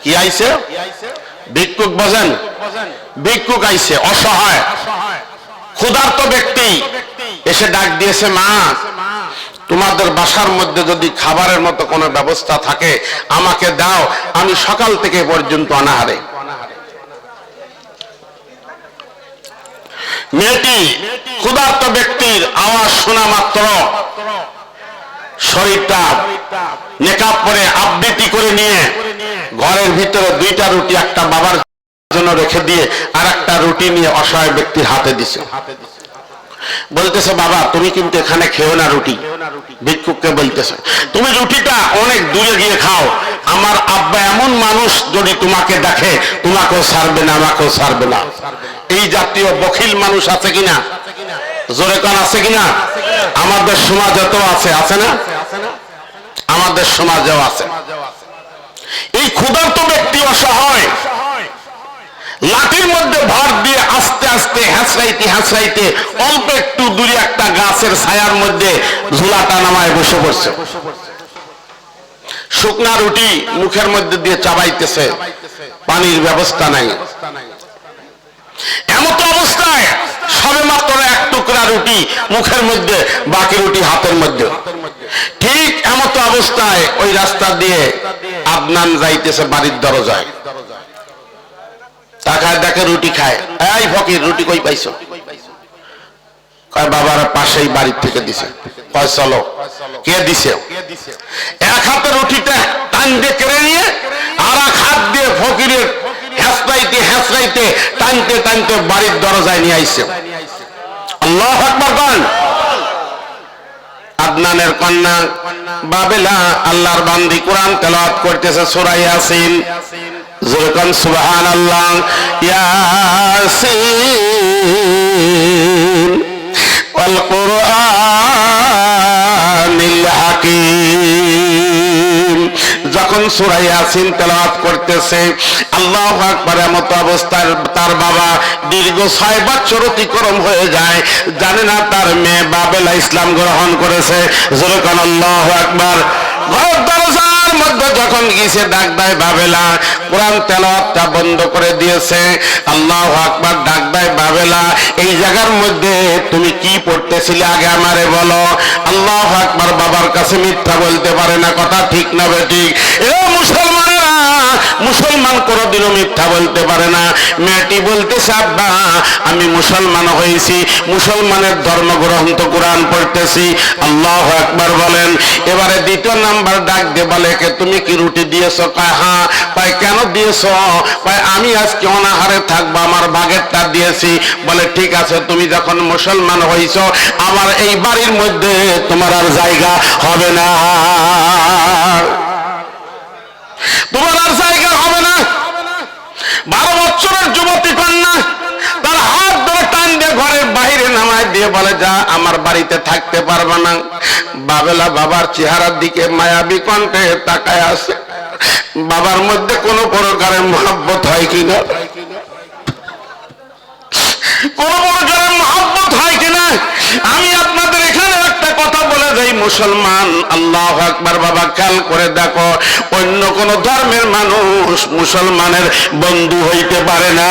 কি আইছে? ভিক্ষুক বোঝেন? ভিক্ষুক আইছে, অসহায় ক্ষুধার্ত ব্যক্তি এসে ডাক দিয়েছে, মা তোমাদের বাসার মধ্যে যদি খাবারের মতো কোনো ব্যবস্থা থাকে আমাকে দাও, আমি সকাল থেকে পর্যন্ত অনাহারে। মেয়েটি ক্ষুধার্ত ব্যক্তির আওয়াজ শোনা মাত্র শরীরটা নেকাব পরে আবৃত্তি করে নিয়ে ঘরের ভিতরে 2টা রুটি একটা বাবার জন্য রেখে দিয়ে আর একটা রুটি নিয়ে অসহায় ব্যক্তির হাতে দিছে। বলতেছে, বাবা তুমি কিন্তু এখানে খেও না রুটি। ভিক্ষুককে বলতেছে, তুমি রুটিটা অনেক দূরে গিয়ে খাও, আমার আব্বা এমন মানুষ যদি তোমাকে দেখে তোমাকেও ছাড়বে না, আমাকেও ছাড়বে না। এই জাতীয় বখিল মানুষ আছে কিনা? জোরে কান আছে কিনা? আমাদের সমাজে তো আছে, আছে না? আমাদের সমাজেও আছে। এই ক্ষুধার্ত ব্যক্তি অসহায়, লাঠির মধ্যে ভর দিয়ে আস্তে আস্তে হাসরাইতে হাসরাইতে অল্প একটু দূরে একটা গাছের ছায়ার মধ্যে ঝুলাটা নামায় বসে পড়ছে। শুকনা রুটি মুখের মধ্যে দিয়ে চাবাইতেছে, পানির ব্যবস্থা নাই। এমত অবস্থায় সবে মাত্র 1 টুকরা রুটি মুখের মধ্যে, বাকি রুটি হাতের মধ্যে। ঠিক এমত অবস্থায় ওই রাস্তা দিয়ে আদনান যাইতেছে বাড়ির দরজায়, তাকায় দেখে রুটি খায়। এই ফকির, রুটি কই পাইছো? কয় বাবার পাশেই বাড়ির থেকে দিছে। কয় চলো। কে দিছে? এক হাতে রুটিটা টান দিয়ে কেড়ে নিয়ে আর এক হাত দিয়ে ফকিরের হেসরাইতে হেসরাইতে টানতে টানতে বাড়ির দরজায় নিয়ে আইছে। আল্লাহু আকবার বলেন। আদনানের কন্যা বাবেলা আল্লাহর বান্দি কোরআন তেলাওয়াত করতেছে সূরা ইয়াসিন। জোরকান সুবহানাল্লাহ। ইয়াসিন ওয়াল কুরআনিল হাকীম। যখন সূরা ইয়াসিন তেলাওয়াত করতেছে, আল্লাহু আকবার, এমত অবস্থায় তার বাবা দীর্ঘ 6 বছর অতিক্রম হয়ে যায়, জানে না তার মেয়ে বাবেলা ইসলাম গ্রহণ করেছে। জোরকান আল্লাহু আকবার। ঘরের দরজার মধ্যে যখন গিয়েছে ডাক দেয় বাবেলা, কোরআন তেলাওয়াতটা বন্ধ করে দিয়েছে। আল্লাহু আকবার। ডাক দেয় বাবেলা, এই জায়গার মধ্যে তুমি কি পড়তেছিলে আগে আমারে বলো। আল্লাহু আকবার। বাবার কাছে মিথ্যা বলতে পারে না, কথা ঠিক না বেঠিক? এ মুসলমানেরা, মুসলমান কোনদিনও মিথ্যা বলতে পারে না। মেয়েটি বলতেছে, আব্বা আমি মুসলমান হয়েছি, মুসলমানের ধর্মগ্রন্থ কোরআন পড়তেছি। আল্লাহু আকবার বলেন। এবারে দ্বিতীয় নাম্বার ডাক দিয়ে বলে, কে তুমি কি রুটি দিয়েছো? কয় হ্যাঁ। কয় কেন দিয়েছো? কয় আমি আজকে অনাহারে থাকবো, আমার ভাগেরটা দিয়েছি। বলে ঠিক আছে, তুমি যখন মুসলমান হইছো আমার এই বাড়ির মধ্যে তোমার আর জায়গা হবে না, তোমার আর জায়গা হবে না। 12 বছরের যুবতী কন্যা তার হাত ধরে টান দিয়ে ঘরের বাইরে নামায় দিয়ে বলে, যা আমার বাড়িতে থাকতে পারবে না। বাবেলা বাবার চেহারার দিকে মায়াবী কণ্ঠে তাকায় আছে। বাবার মধ্যে কোনো প্রকারের মহব্বত হয় কিনা, কোন প্রকারের মহব্বত হয় কিনা। আমি আপনাদের এখানে একটা কথা বলে যাই, মুসলমান, আল্লাহু আকবার বাবা, খেয়াল করে দেখো, অন্য কোন ধর্মের মানুষ মুসলমানের বন্ধু হইতে পারে না।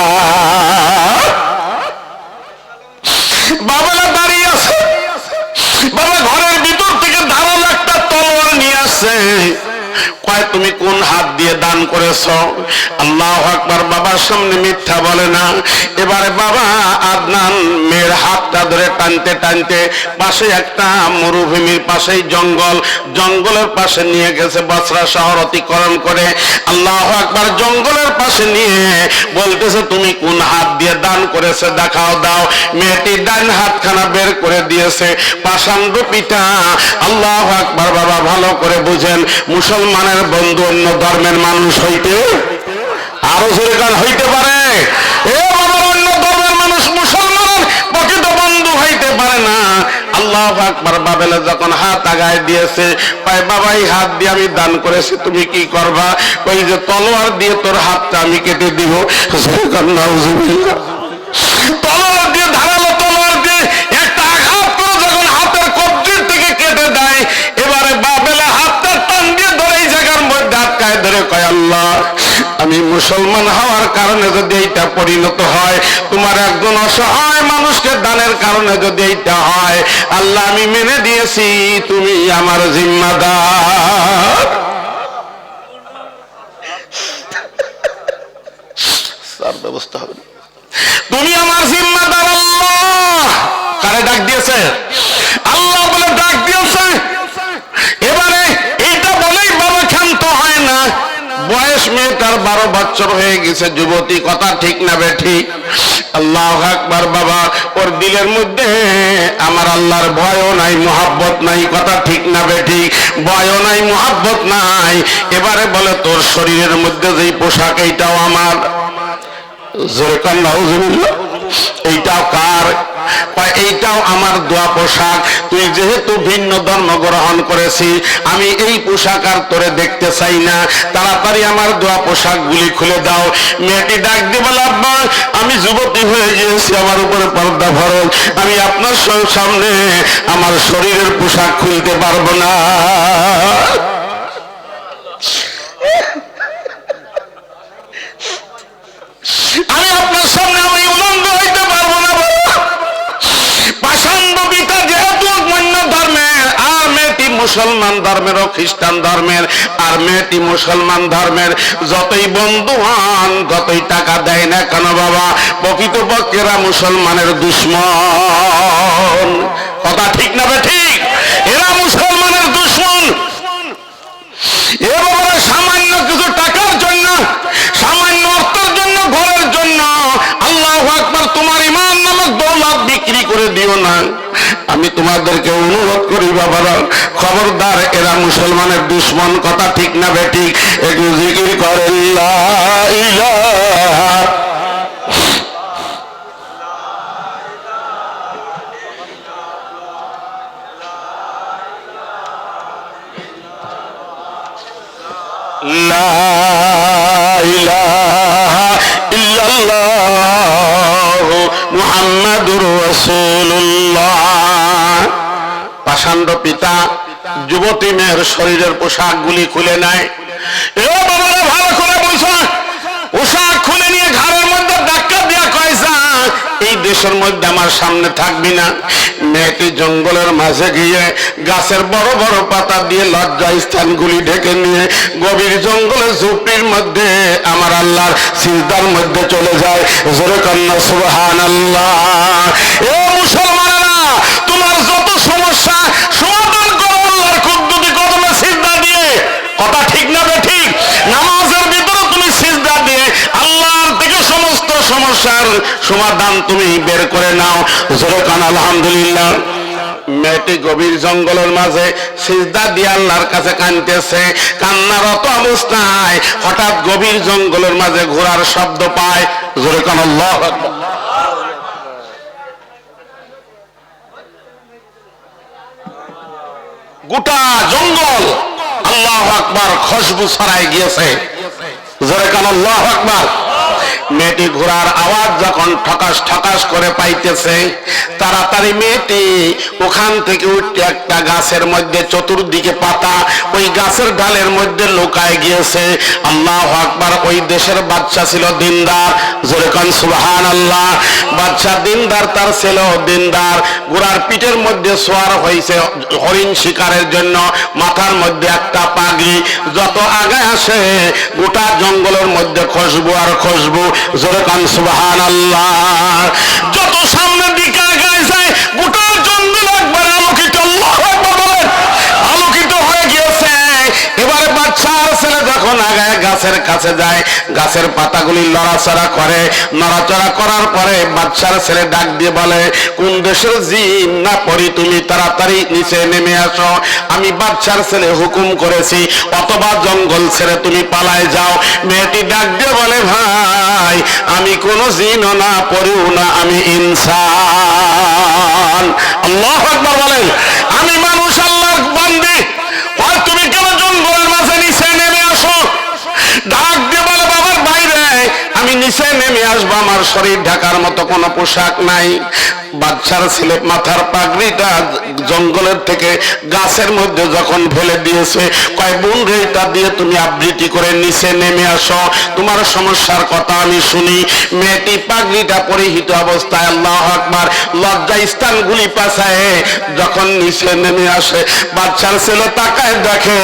বাবারা দাঁড়িয়ে আছে, বাবা ঘরের ভিতর থেকে ধারালো একটা তলোয়ার নিয়ে আসছে। কয়, তুমি কোন হাত দিয়ে দান করেছো? আল্লাহু আকবার, বাবার সামনে মিথ্যা বলে না। এবারে বাবা আদনান মেয়ের হাতটা ধরে টানতে টানতে পাশে একটা মরুভূমির পাশেই জঙ্গল, জঙ্গলের পাশে নিয়ে গেছে। বসরা শহর অতিক্রম করে আল্লাহু আকবার জঙ্গলের পাশে নিয়ে বলতেছে, তুমি কোন হাত দিয়ে দান করেছে দেখাও, দাও। মেয়েটি ডান হাতখানা বের করে দিয়েছে, পাষাণ্ড পিতা। আল্লাহু আকবার বাবা, ভালো করে বুঝেন, মুসলমানের বন্ধু অন্য ধর্মের মানুষ হইতে, আরো জোরে গান হইতে পারে। এ বাবা, অন্য ধর্মের মানুষ মুসলমানের প্রকৃত বন্ধু হইতে পারে না। আল্লাহু আকবার, বাবেলা যখন হাত আগায় দিয়েছে, কয়, বাবা এই হাত দিয়ে আমি দান করেছি, তুমি কি করবা? ওই যে তলোয়ার দিয়ে তোর হাতটা আমি কেটে দিব। তলোয়ার দিয়ে, ধারালো তলোয়ার দিয়ে একটা আঘাত করে যখন হাতের কবজির থেকে কেটে দেয়, এবারে বাবেলা হাতটা টান দিয়ে ধরে এই জায়গার মধ্যে আটকায় ধরে কয়, আল্লাহ, আমি মুসলমান হওয়ার কারণে যদি এইটা পরিণত হয়, তোমার একজন অসহায় মানুষকে দানের কারণে যদি এইটা হয়, আল্লাহ আমি মেনে দিয়েছি, তুমি আমার জিম্মাদার। তার ব্যবস্থা হবে, তুমি আমার জিম্মাদার। আল্লাহ কারে ডাক দিয়েছে? আল্লাহ বলে ডাক দিয়েছে। এবারে এইটা বলেই বাবা ক্ষান্ত হয় না। বয়স মেয়েটার 12 বছর হয়ে গেছে, যুবতী, কথা ঠিক না বেঠিক? আল্লাহু আকবার বাবা, ওর দিলের মধ্যে আমার আল্লাহর ভয়ও নাই, মহাব্বত নাই, কথা ঠিক না বেঠিক? ভয়ও নাই, মহাব্বত নাই। এবারে বলে, তোর শরীরের মধ্যে যেই পোশাক, এইটাও আমার। জোরে কান নাউজুবিল্লাহ। এইটাও কার? এইটাও আমার দোয়া পোশাক। তুই যেহেতু ভিন্ন ধর্ম গ্রহণ করেছিস, আমি এই পোশাক আর তোরে দেখতে চাই না, তাড়াতাড়ি আমার দোয়া পোশাক গুলি খুলে দাও। মেয়েটি ডাক দিয়ে বলে, আব্বা, আমি যুবতী হয়ে গিয়েছি, আমার উপরে পর্দা ফরজ, আমি আপনার সামনে আমার শরীরের পোশাক খুলতে পারবো না। আমি আপনার সামনে আমি উলঙ্গ হইতে পারবো না। পাষাণ্ড পিতা যেহেতু অন্য ধর্মের, আর মেয়েটি মুসলমান ধর্মের ও খ্রিস্টান ধর্মের, আর মেয়েটি মুসলমান ধর্মের, যতই বন্ধু হন, যতই টাকা দেয় না কেন বাবা, প্রকৃতপক্ষেরা মুসলমানের দুশ্মন। কথা ঠিক না ঠিক? এরা মুসলমানের দুশ্মন। এবারে সামান্য কিছু টাকার জন্য, সামান্য অর্থের জন্য, ঘরের জন্য, আল্লাহু আকবার, তোমার ঈমান নামক দৌলত বিক্রি করে দিও না। আমি তোমাদেরকে অনুরোধ করি বাবারা, খবরদার, এরা মুসলমানের দুশ্মন। কথা ঠিক না বেঠিক? একটু জিকির করে লা ইলাহা লা ইলাহা ইল্লাল্লাহ মুহাম্মাদুর রাসূলুল্লাহ। পাষাণ্ড পিতা যুবতী মেয়ের শরীরের পোশাকগুলি খুলে নেয়। এ বাবারা, ভালো করে বলছো, পোশাক খুলে নিয়ে ঘরের মধ্যে ধাক্কা দিয়া কয়সা, এই দেশের মধ্যে আমার সামনে থাকবি না। মেয়েটি জঙ্গলের মাঝে গিয়ে গাছের বড় বড় পাতা দিয়ে লজ্জা স্থানগুলি ঢেকে নিয়ে গভীর জঙ্গলের ঝুপড়ির মধ্যে আমার আল্লাহর সিজদার মধ্যে চলে যায়। জোরে কন্যা সুবহানাল্লাহ। এ মুসলমানেরা, তোমার যত সমস্যা সমাধান করো আল্লাহর কুদরতি কদমে সিজদা দিয়ে। কথা ঠিক না বেঠিক? নামাজের ভিতরে তুমি সিজদা দিয়ে আল্লাহর থেকে সমস্ত সমস্যার সমাধান তুমি বের করে নাও। জোরে কান আলহামদুলিল্লাহ। মেয়েটি গভীর জঙ্গলের মাঝে সিজদা দিয়ে আল্লাহর কাছে কাঁদতেছে। কান্নারত অবস্থায় হঠাৎ গভীর জঙ্গলের মাঝে ঘোড়ার শব্দ পায়। জোরে কান আল্লাহু আকবার। গোটা জঙ্গল আল্লাহু আকবার খুশবু ছড়ায় গিয়েছে। জোরে কান আল্লাহু আকবার। মেয়েটি ঘোড়ার আওয়াজ যখন ঠকাস ঠকাস করে পাইতেছে, তাড়াতাড়ি মেয়েটি ওখান থেকে উঠে একটা গাছের মধ্যে, চতুর্দিকে পাতা, ওই গাছের ডালের মধ্যে লুকায় গিয়েছে। আল্লাহু আকবার। ওই দেশের বাচ্চা ছিল দিনদার। জোরে কান সুবহানাল্লাহ। বাচ্চা দিনদার, তার ছেলেও দিনদার। ঘোড়ার পিঠের মধ্যে সোয়ার হয়েছে হরিণ শিকারের জন্য, মাথার মধ্যে একটা পাগড়ি। যত আগে আসে গোটা জঙ্গলের মধ্যে খুশবু আর খুশবু। জোরে কান সুবহানাল্লাহ। যত সামনের দিকে আগায় যায় গোটা জঙ্গল একবার আলোকিত, আল্লাহু আকবার বলেন, আলোকিত হয়ে গিয়েছে। এবারে বাচ্চা আর ছেলে যখন আগায় গাছের কাছে যায়, গাছের পাতাগুলি নড়াচড়া করে। নড়াচড়া করার পরে বাচ্চার ছেলে ডাক দিয়ে বলে, কোন দেশের জিন না পড়ি, তুমি তাড়াতাড়ি নিচে নেমে আসো। আমি বাচ্চার ছেলে হুকুম করেছি, অথবা জঙ্গল ছেড়ে তুমি পালায় যাও। মেয়েটি ডাক দিয়ে বলে, ভাই আমি কোন জিনও না পড়িও না, আমি ইনসান। আল্লাহু আকবার বলেন, আমি মানুষ, আল্লাহর বান্দী। আর তুমি কেন জঙ্গলের মাঝে নিচে নেমে আসো? ডাক দিয়ে বলে, বাবার বাইরে আমি নিচে নেমে আসবো, আমার শরীর ঢাকার মতো কোনো পোশাক নাই। বাচ্চার ছেলে মাথার পাগড়িটা জঙ্গলের থেকে গাছের মধ্যে যখন ফেলে দিয়েছে, কয় বোন রে, এটা দিয়ে তুমি আবৃত্তি করে নিচে নেমে আসো, তোমার সমস্যার কথা আমি শুনি। মেয়েটি পাগড়িটা পরিহিত অবস্থায় আল্লাহু আকবার লজ্জা স্থানগুলি পাছায় যখন নিচে নেমে আসে, বাচ্চার ছেলে তাকায় দেখে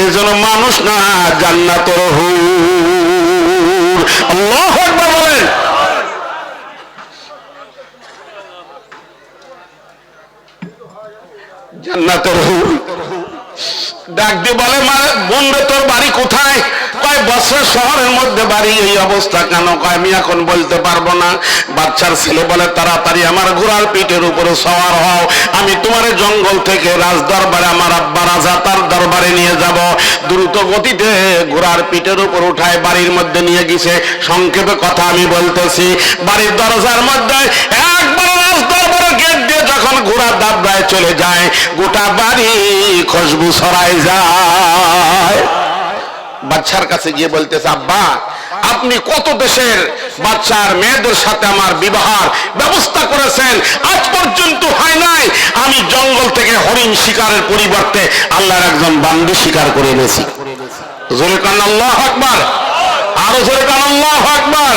এজন্য মানুষ না, জান্নাতের হুর। আল্লাহু আকবার বলেন। জান্নাতের হুর। ডাক দিয়ে বলে, বোন রে তোর বাড়ি কোথায়? কয় বছর শহরের মধ্যে বাড়ি। এই অবস্থা কেন? কয় আমি এখন বলতে পারবো না। বাচ্চার ছেলে বলে, তাড়াতাড়ি আমার ঘোড়ার পিঠের উপরে সওয়ার হও, আমি তোমার জঙ্গল থেকে রাজ দরবারে, আমার আব্বা রাজা, তার দরবারে নিয়ে যাব। দ্রুত গতিতে ঘোড়ার পিঠের উপর উঠায় বাড়ির মধ্যে নিয়ে গেছে। সংক্ষেপে কথা আমি বলতেছি, বাড়ির দরজার মধ্যে একবার রাজ দরবারের গেট দিয়ে যখন ঘোড়ার দাবড়ায় চলে যায়, গোটা বাড়ি খুশবু ছড়ায় যায়। বাচ্চার কাছে গিয়ে বলতেছে, আব্বা আপনি কত দেশের বাচ্চার মেয়েদের সাথে আমার বিবাহের ব্যবস্থা করেছেন, আজ পর্যন্ত হয় নাই। আমি জঙ্গল থেকে হরিণ শিকারের পরিবর্তে আল্লাহর একজন বান্দী শিকার করে এনেছি। জোরে কান আল্লাহু আকবার। আরো জোরে কান আল্লাহু আকবার।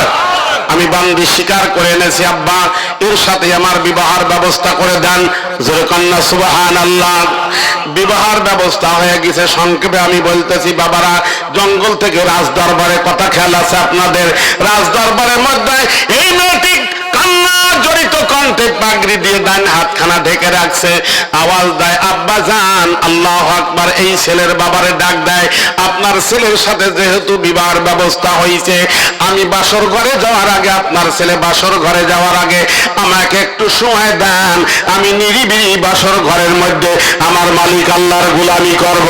আমি বান্দী শিকার করে এনেছি আব্বা, এর সাথে আমার বিবাহের ব্যবস্থা করে দেন। জোরে কন্যা সুবহানাল্লাহ। বিবাহের ব্যবস্থা হয়ে গেছে। সংক্ষেপে আমি বলতেছি, বাবারা, জঙ্গল থেকে রাজ দরবারে কথা খেয়াল আছে আপনাদের? রাজ দরবারের মধ্যে এই মেয়েটি কান্না জড়িত কণ্ঠে পাগড়ি দিয়ে ডান হাতখানা ঢেকে রাখছে। আওয়াজ দেয়, আব্বা জান। আল্লাহু আকবার। এই ছেলের বাবারে ডাক দেয়, আপনার ছেলের সাথে যেহেতু বিবাহের ব্যবস্থা হয়েছে, আমি বাসর ঘরে যাওয়ার আগে, আপনার ছেলে বাসর ঘরে যাওয়ার আগে আমাকে একটু সময় দেন, আমি নিরিবিলি বাসর ঘরের মধ্যে আমার মালিক আল্লাহর গোলামি করব।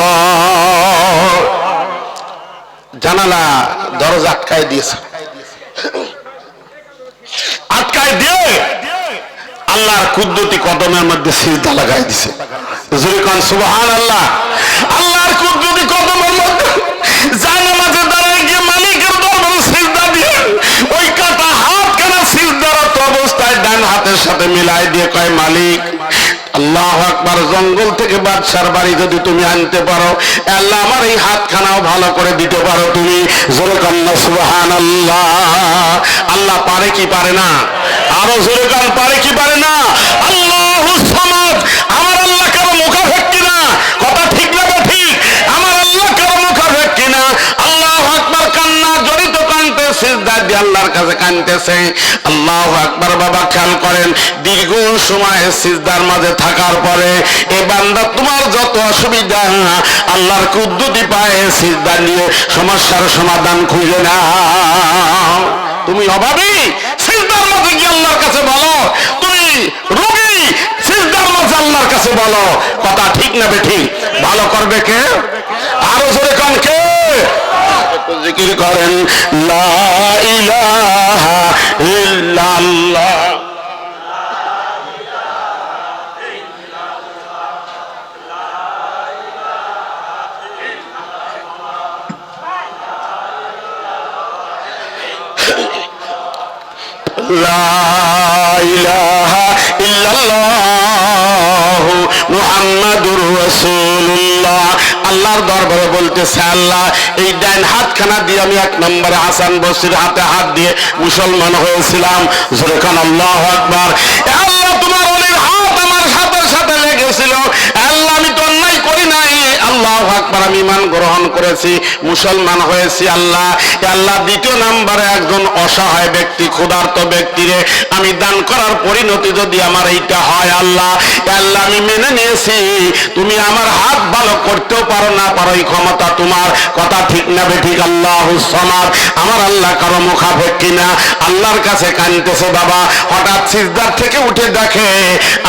জানালা দরজা আটকায় দিয়েছে, আটকায় দিয়ে আল্লাহর কুদরতি কদমের মধ্যে সিজদা লাগাই দিছে। জোরে কান সুবহানাল্লাহ। আল্লাহর কুদরতি কদমের মধ্যে জানালাতে দাঁড়ায় গিয়ে মালিকের দরবারে সিজদা দিয়ে ওই কাটা হাতখানা সিজদারত অবস্থায় ডান হাতের সাথে মিলাই দিয়ে কয়, মালিক আল্লাহু আকবার, জঙ্গল থেকে বাদশার বাড়ি যদি তুমি আনতে পারো, আল্লাহ আমার এই হাতখানাও ভালো করে দিতে পারো তুমি। জোরে কান সুবহানাল্লাহ। আল্লাহ পারে কি পারে না? আরো জোরে কান, পারে কি পারে না? আল্লাহুস সামাদ। আমার আল্লাহ কারো মুখাপেক্ষী কিনা? কথা ঠিক না ঠিক? আমার আল্লাহ কারো মুখাপেক্ষী কিনা? আল্লাহু আকবার। কান্না জড়িত কণ্ঠে সিজদা দিয়ে আল্লাহর কাছে কাঁদতেছে। আল্লাহু আকবার। বাবা খেয়াল করেন, দীর্ঘ সময় সিজদার মাঝে থাকার পরে এ বান্দা তোমার যত অসুবিধা আল্লাহর কুদরতি পায়ে সিজদা নিয়ে সমস্যার সমাধান খুঁজে নাও। তুমি অভাবী, সিজদার মাঝে গিয়ে আল্লাহর কাছে বলো। তুমি রোগী, সিজদার মাঝে আল্লাহর কাছে বলো। কথা ঠিক না বেঠিক? ভালো করবে কে? আরো জোরে কান কে? জিকির করেন, লা ইলাহা ইল্লাল্লাহ। লা ইলাহা ইল্লাল্লাহ মুহাম্মাদুর রাসূলুল্লাহ। আল্লাহর দরবারে বলতেছে, আল্লাহ এই ডান হাতখানা দিয়ে আমি 1 নম্বরে হাসান বসরির হাতে হাত দিয়ে মুসলমান হয়েছিলাম। জোরে কান আল্লাহু আকবার। আল্লাহ তোমার ওলির হাত আমার সাথে সাথে লেগেছিল। আল্লাহ আমি তো অন্যায় করি নাই। আল্লাহু আকবার, আমি ঈমান গ্রহণ করেছি, মুসলমান হয়েছি। আল্লাহ আল্লাহ দ্বিতীয় নম্বরে একজন অসহায় ব্যক্তি, ক্ষুধার্ত ব্যক্তিরে আমি দান করার পরিণতি যদি আমার এইটা হয়, আল্লাহ আল্লাহ আমি মেনে নিয়েছি। তুমি আমার হাত ভালো করতেও পারো না পারো, এই ক্ষমতা তোমার। কথা ঠিক না বেঠিক? আল্লাহুস সামাদ। আমার আল্লাহ কারো মুখাপেক্ষী কিনা। আল্লাহর কাছে কাঁদতেছে বাবা। হঠাৎ সিজদার থেকে উঠে দেখে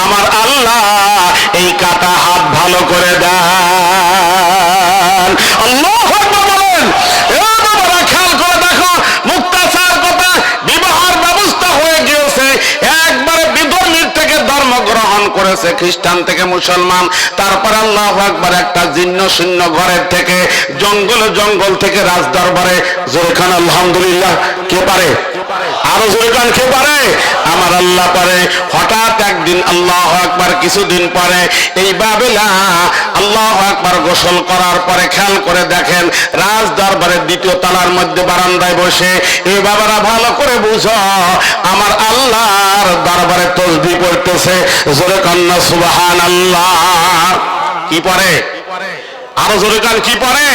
আমার আল্লাহ এই কাটা হাত ভালো করে দেন। আল্লাহু আকবার বলেন। এ বাবারা খেয়াল করে দেখো, মুক্তাচার কথা বিবাহের ব্যবস্থা হয়ে গিয়েছে। একবারে বিধর্মীর থেকে ধর্ম গ্রহণ করেছে, খ্রিস্টান থেকে মুসলমান। তারপর আল্লাহু আকবার, একটা জীর্ণ শূন্য ঘরের থেকে জঙ্গল থেকে রাজ দরবারে। জোরে খান আলহামদুলিল্লাহ। কে পারে? আরো জোরে খান, কে পারে? আমার আল্লাহ পারে। হঠাৎ একদিন আল্লাহু আকবার, কিছুদিন পরে এই বাবেলা আল্লাহু আকবার গোসল করার পরে খেয়াল করে দেখেন রাজ দরবারের দ্বিতীয় তলার মধ্যে বারান্দায় বসে, এই বাবারা ভালো করে বুঝো, আমার আল্লাহর দরবারে তাসবিহ পড়তেছে। জোরে কান্না সুবহানাল্লাহ। কি পড়ে? আরো জোরে কান, কি পড়ে?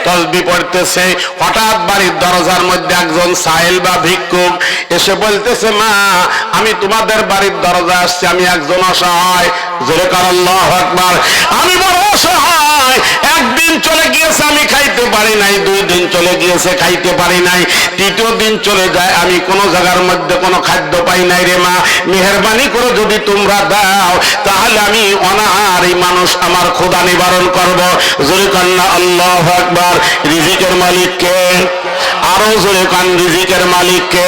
তাসবিহ পড়তেছে। হঠাৎ বাড়ির দরজার মধ্যে একজন সাইল বা ভিক্ষুক এসে বলতেছে, মা আমি তোমাদের বাড়ির দরজা আসছি, আমি একজন অসহায়। জোরে কান আল্লাহু আকবার। আমি বড় অসহায়, একদিন চলে গিয়েছে আমি খাইতে পারি নাই, 2 দিন চলে গিয়েছে খাইতে পারি নাই, 3য় দিন চলে যায় আমি কোনো জায়গার মধ্যে কোনো খাদ্য পাই নাই রে মা, মেহেরবানি করে যদি তোমরা দাও তাহলে আমি অনাহারী মানুষ, আমার ক্ষুধা নিবারণ করব। জোরে কান আল্লাহু আকবার। রিজিকের মালিক কে? আরো জোরে কান, রিজিকের মালিক কে?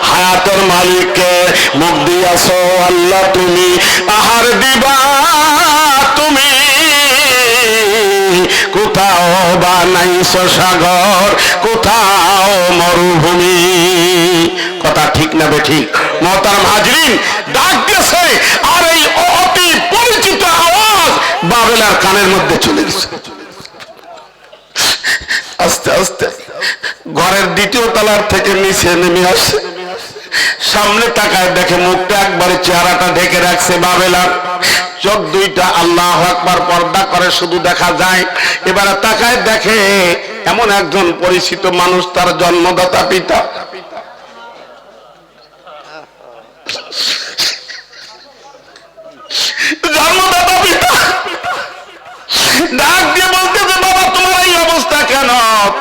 হায়াতের মালিক কে? মুখ দিয়াছো আল্লাহ তুমি, আহার দিবা তুমি, কোথাও বানাইছো সাগর, কোথাও মরুভূমি। কথা ঠিক না বেঠিক? মহতারাম হাজরিন, ডাক দিয়েছে, আর এই অতি পরিচিত আওয়াজ বাবেলার কানের মধ্যে চলে গেছে। আস্তে আস্তে ঘরের দ্বিতীয় তলার থেকে নিচে নেমে আসছে। সামনে তাকায় দেখে মুখটা একবারে, চেহারাটা ঢেকে রাখছে বাবেলার। চোখ দুইটা আল্লাহু আকবার পর্দা করে শুধু দেখা যায়। এবারে তাকায় দেখে এমন একজন পরিচিত মানুষ, তার জন্মদাতা পিতা। জন্মদাতা পিতা ডাক দিয়ে বলতেছে, বাবা তোমার এই অবস্থা কেন?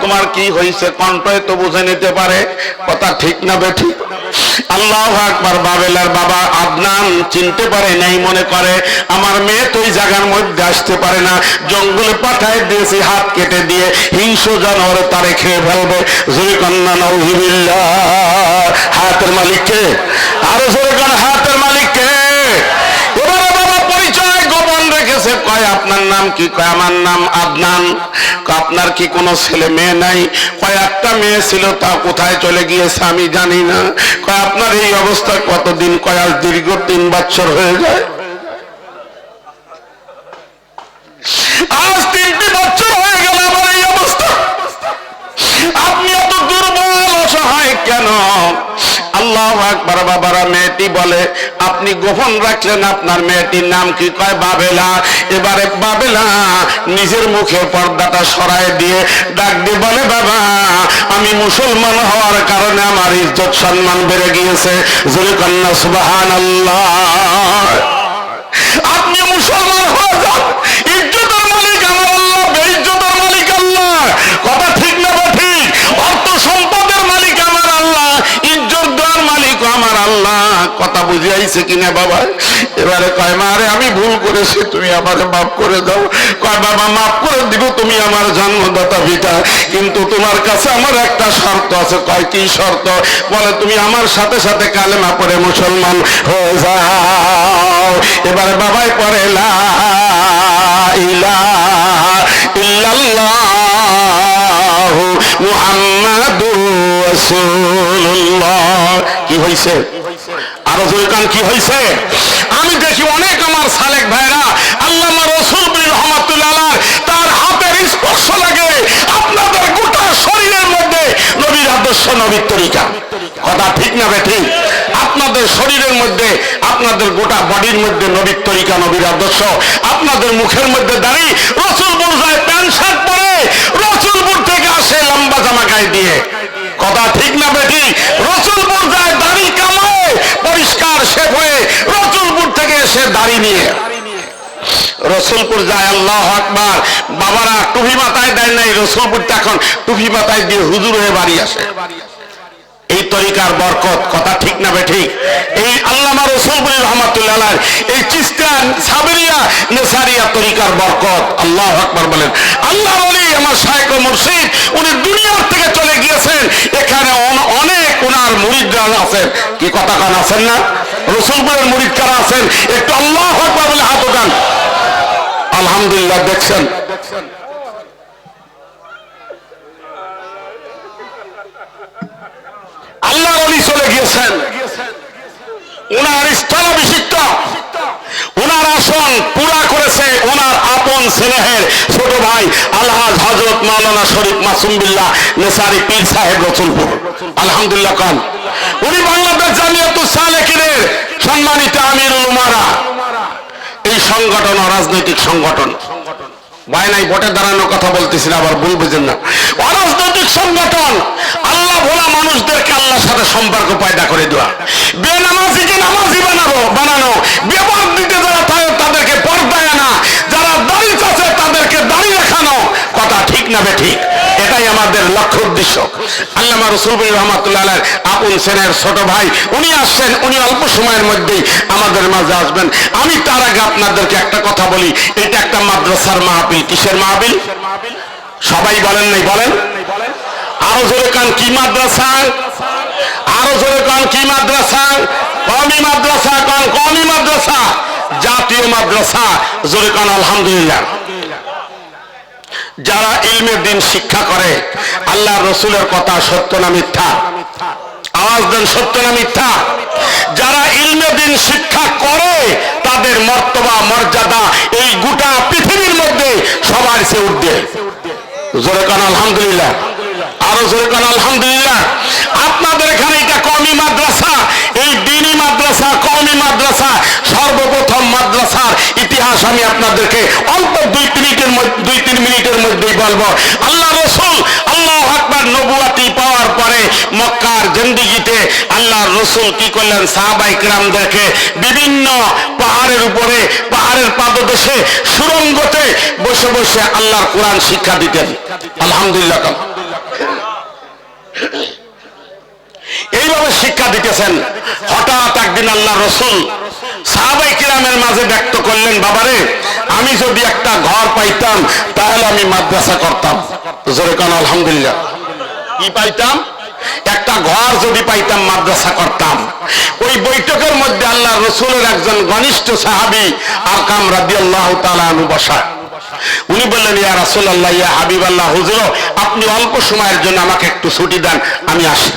তোমার কি হয়েছে? কণ্ঠে তো বুঝে নিতে পারে। কথা ঠিক না বেঠিক? আল্লাহু আকবার। বাবেলার বাবা আদনান চিনতে পারে নাই, মনে করে আমার মেয়ে তো এই জায়গার মধ্যে আসতে পারে না, জঙ্গলে পাঠায় দিয়েছি হাত কেটে দিয়ে, হিংস্র জানোয়ার তারে খেয়ে ফেলবে। জোরে কান্না নাউযুবিল্লাহ। হাতের মালিক কে? আরো জোরে কান, হাতের মালিক কে? এবারে বাবা পরিচয় গোপন রেখেছে। কয় আপনার নাম কি? কয় আমার নাম আদনান। আপনার কি কোনো ছেলে মেয়ে নাই? কয় একটা মেয়ে ছিল, তা কোথায় চলে গিয়েছে আমি জানি না। কয় আপনার এই অবস্থা কতদিন? কয় আজ দীর্ঘ 3 বছর হয়ে যায়। আজ 3টি বছর হয়ে গেল আমার এই অবস্থা। আপনি এত দুর্বল অসহায় কেন? আল্লাহু আকবার। বাবারা মেয়েটি বলে, আপনি গোপন রাখলেন আপনার মেয়েটির নাম কি? কয় বাবেলা। এবারে বাবেলা নিজের মুখে পর্দাটা সরায় দিয়ে ডাক দিয়ে বলে, বাবা আমি মুসলমান হওয়ার কারণে আমার ইজ্জত সম্মান বেড়ে গিয়েছে। জোরে কান্না সুবহানাল্লাহ। আপনি মুসলমান হয়ে যান, ইজ্জতের মালিক আমার আল্লাহ, বেইজ্জতের মালিক আল্লাহ। কথা ঠিক না ঠিক? অর্থ সম্পদের মালিক আমার আল্লাহ, ইজ্জত দেওয়ার মালিক আমার আল্লাহ। কথা বুঝে আইছে কিনা বাবা? এবারে কয়, মা রে আমি ভুল করেছি, তুমি আমাকে মাফ করে দাও। কয়, বাবা মাফ করে দিব, তুমি আমার জন্মদাতা পিতা, কিন্তু তোমার কাছে আমার একটা শর্ত আছে। কয়, কি শর্ত? বলে, তুমি আমার সাথে সাথে কালেমা পড়ে মুসলমান হয়ে যাও। এবারে বাবাই পড়ে, লা ইলাহা ইল্লাল্লাহু মুহাম্মাদুর রাসূলুল্লাহ। কি হইছে? আরো জোরে কান কি হয়েছে? আমি দেখি অনেক আমার সালেক ভাইরা আল্লামা রসুল বীর রহমাতুল্লাহ আলাইহি তার হাতের স্পর্শ লাগে আপনাদের গোটা শরীরের মধ্যে নবীর আদর্শ, নবীর তরিকা। কথা ঠিক না বেঠিক? আপনাদের শরীরের মধ্যে, আপনাদের গোটা বডির মধ্যে নবীর তরিকা, নবীর আদর্শ। আপনাদের মুখের মধ্যে দাড়ি, রসুলপুর যায় প্যান্ট শার্ট পরে, রসুলপুর থেকে আসে লম্বা জামা গায়ে দিয়ে। কথা ঠিক না বেঠিক? রসুলপুর যায় দাড়ি কামায়, পরিষ্কার শেভ হয়ে, রসুলপুর থেকে এসে দাড়ি নিয়ে রসুলপুর যায়। আল্লাহু আকবার। বাবারা টুপি মাথায় দেয় নাই, রসুলপুরটা এখন টুপি মাথায় দিয়ে হুজুর হয়ে বাড়ি আসে। এই তরিকার বরকত। কথা ঠিক না বেঠিক? এই আল্লামা রসুলপুর রহমাতুল্লাহ আলাইহি এই চিস্তিয়া সাবরিয়া নেসারিয়া তরিকার বরকত। আল্লাহু আকবার বলেন। আল্লাহর ওলি আমার শায়েখ ও মুর্শিদ, উনি দুনিয়ার থেকে চলে গিয়েছেন, এখানে অনেক ওনার মুরিদরা আছেন। কি কথা কান আছেন না? রসুলপুরের মুরিদ কারা আছেন? একটু আল্লাহু আকবার বলে হাত উঠান। আলহামদুলিল্লাহ। দেখছেন আল্লাহর ওলি চলে গিয়েছেন, ওনার স্থলাভিষিক্ত, ওনার আসন পুরা করেছে ওনার আপন স্নেহের ছোট ভাই আলহাজ হযরত মাওলানা শরীফ মাসুম বিল্লাহ নেসারি পীর সাহেব রসুলপুর। আলহামদুলিল্লাহ খান। উনি বাংলাদেশ জামিয়াতুস সালেকিনের সম্মানিত আমিরুল উমারা। এই সংগঠন অরাজনৈতিক সংগঠন, ভাই নাই ভোটে দাঁড়ানোর কথা বলতেছি না, আবার ভুল বুঝেন না। অরাজনৈতিক সংগঠন। আল্লাহ ভোলা মানুষদেরকে আল্লাহর সাথে সম্পর্ক পয়দা করে দেওয়া, বেনামাজিকে নামাজি বানানো, বেপরদ দিতে যারা তাদেরকে পর্দায় আনা, যারা দাড়ি চাচ্ছে তাদেরকে দাড়ি রাখানো। কথা ঠিক না বেঠিক? এটাই আমাদের লক্ষ্য, উদ্দেশ্য। আল্লামা রসুলপুর রহমাতুল্লাহ আলাইহি আপন সেনের ছোট ভাই উনি আসছেন, উনি অল্প সময়ের মধ্যেই আমাদের মাঝে আসবেন। আমি তার আগে আপনাদেরকে একটা কথা বলি, এটা একটা মাদ্রাসার মাহফিল। কিসের মাহফিল? সবাই বলেন নাই? বলেন আরো জোরে কান। কি মাদ্রাসা? আরো জোরে কান। কি মাদ্রাসা? কওমি মাদ্রাসা। কান কওমি মাদ্রাসা, জাতীয় মাদ্রাসা। জোরে কান আলহামদুলিল্লাহ। যারা ইলমে দ্বীন শিক্ষা করে, আল্লাহ রসুলের কথা সত্য না মিথ্যা? আওয়াজ দেন, সত্য না মিথ্যা? যারা ইলমে দ্বীন শিক্ষা করে তাদের মর্তবা মর্যাদা এই গোটা পৃথিবীর মধ্যে সবার চেয়ে ঊর্ধ্বে। জোরে কান আলহামদুলিল্লাহ। আরো জোরে কান আলহামদুলিল্লাহ। আপনাদের এখানে এটা কওমি মাদ্রাসা, এই দ্বীনি মাদ্রাসা, কওমি মাদ্রাসা, সর্বপ্রথম মাদ্রাসার ইতিহাস আমি আপনাদেরকে অল্প 2-3 মিনিটের মধ্যেই বলবো। আল্লাহ রসুল আল্লাহু আকবার নবুয়াতি পাওয়ার পরে মক্কার জিন্দেগিতে আল্লাহ রসুল কি করলেন? সাহাবায়ে কিরামদেরকে বিভিন্ন পাহাড়ের উপরে, পাহাড়ের পাদদেশে, সুড়ঙ্গতে বসে বসে আল্লাহর কোরআন শিক্ষা দিতেন। আলহামদুলিল্লাহ। এইভাবে শিক্ষা দিতেছেন। হঠাৎ একদিন আল্লাহ রসুল সাহাবায়ে কিরামের মাঝে ব্যক্ত করলেন, বাবারে আমি যদি একটা ঘর পাইতাম তাহলে আমি মাদ্রাসা করতাম। জোরে কান আলহামদুলিল্লাহ। কি পাইতাম? একটা ঘর যদি পাইতাম মাদ্রাসা করতাম। ওই বৈঠকের মধ্যে আল্লাহ রসুলের একজন ঘনিষ্ঠ সাহাবী আরকাম রাদিয়াল্লাহু তাআলা আনহু বসা। উনি বললেন, ইয়া রাসূলুল্লাহ, ইয়া হাবিবাল্লাহ, হুজুর আপনি অল্প সময়ের জন্য আমাকে একটু ছুটি দেন, আমি আসি।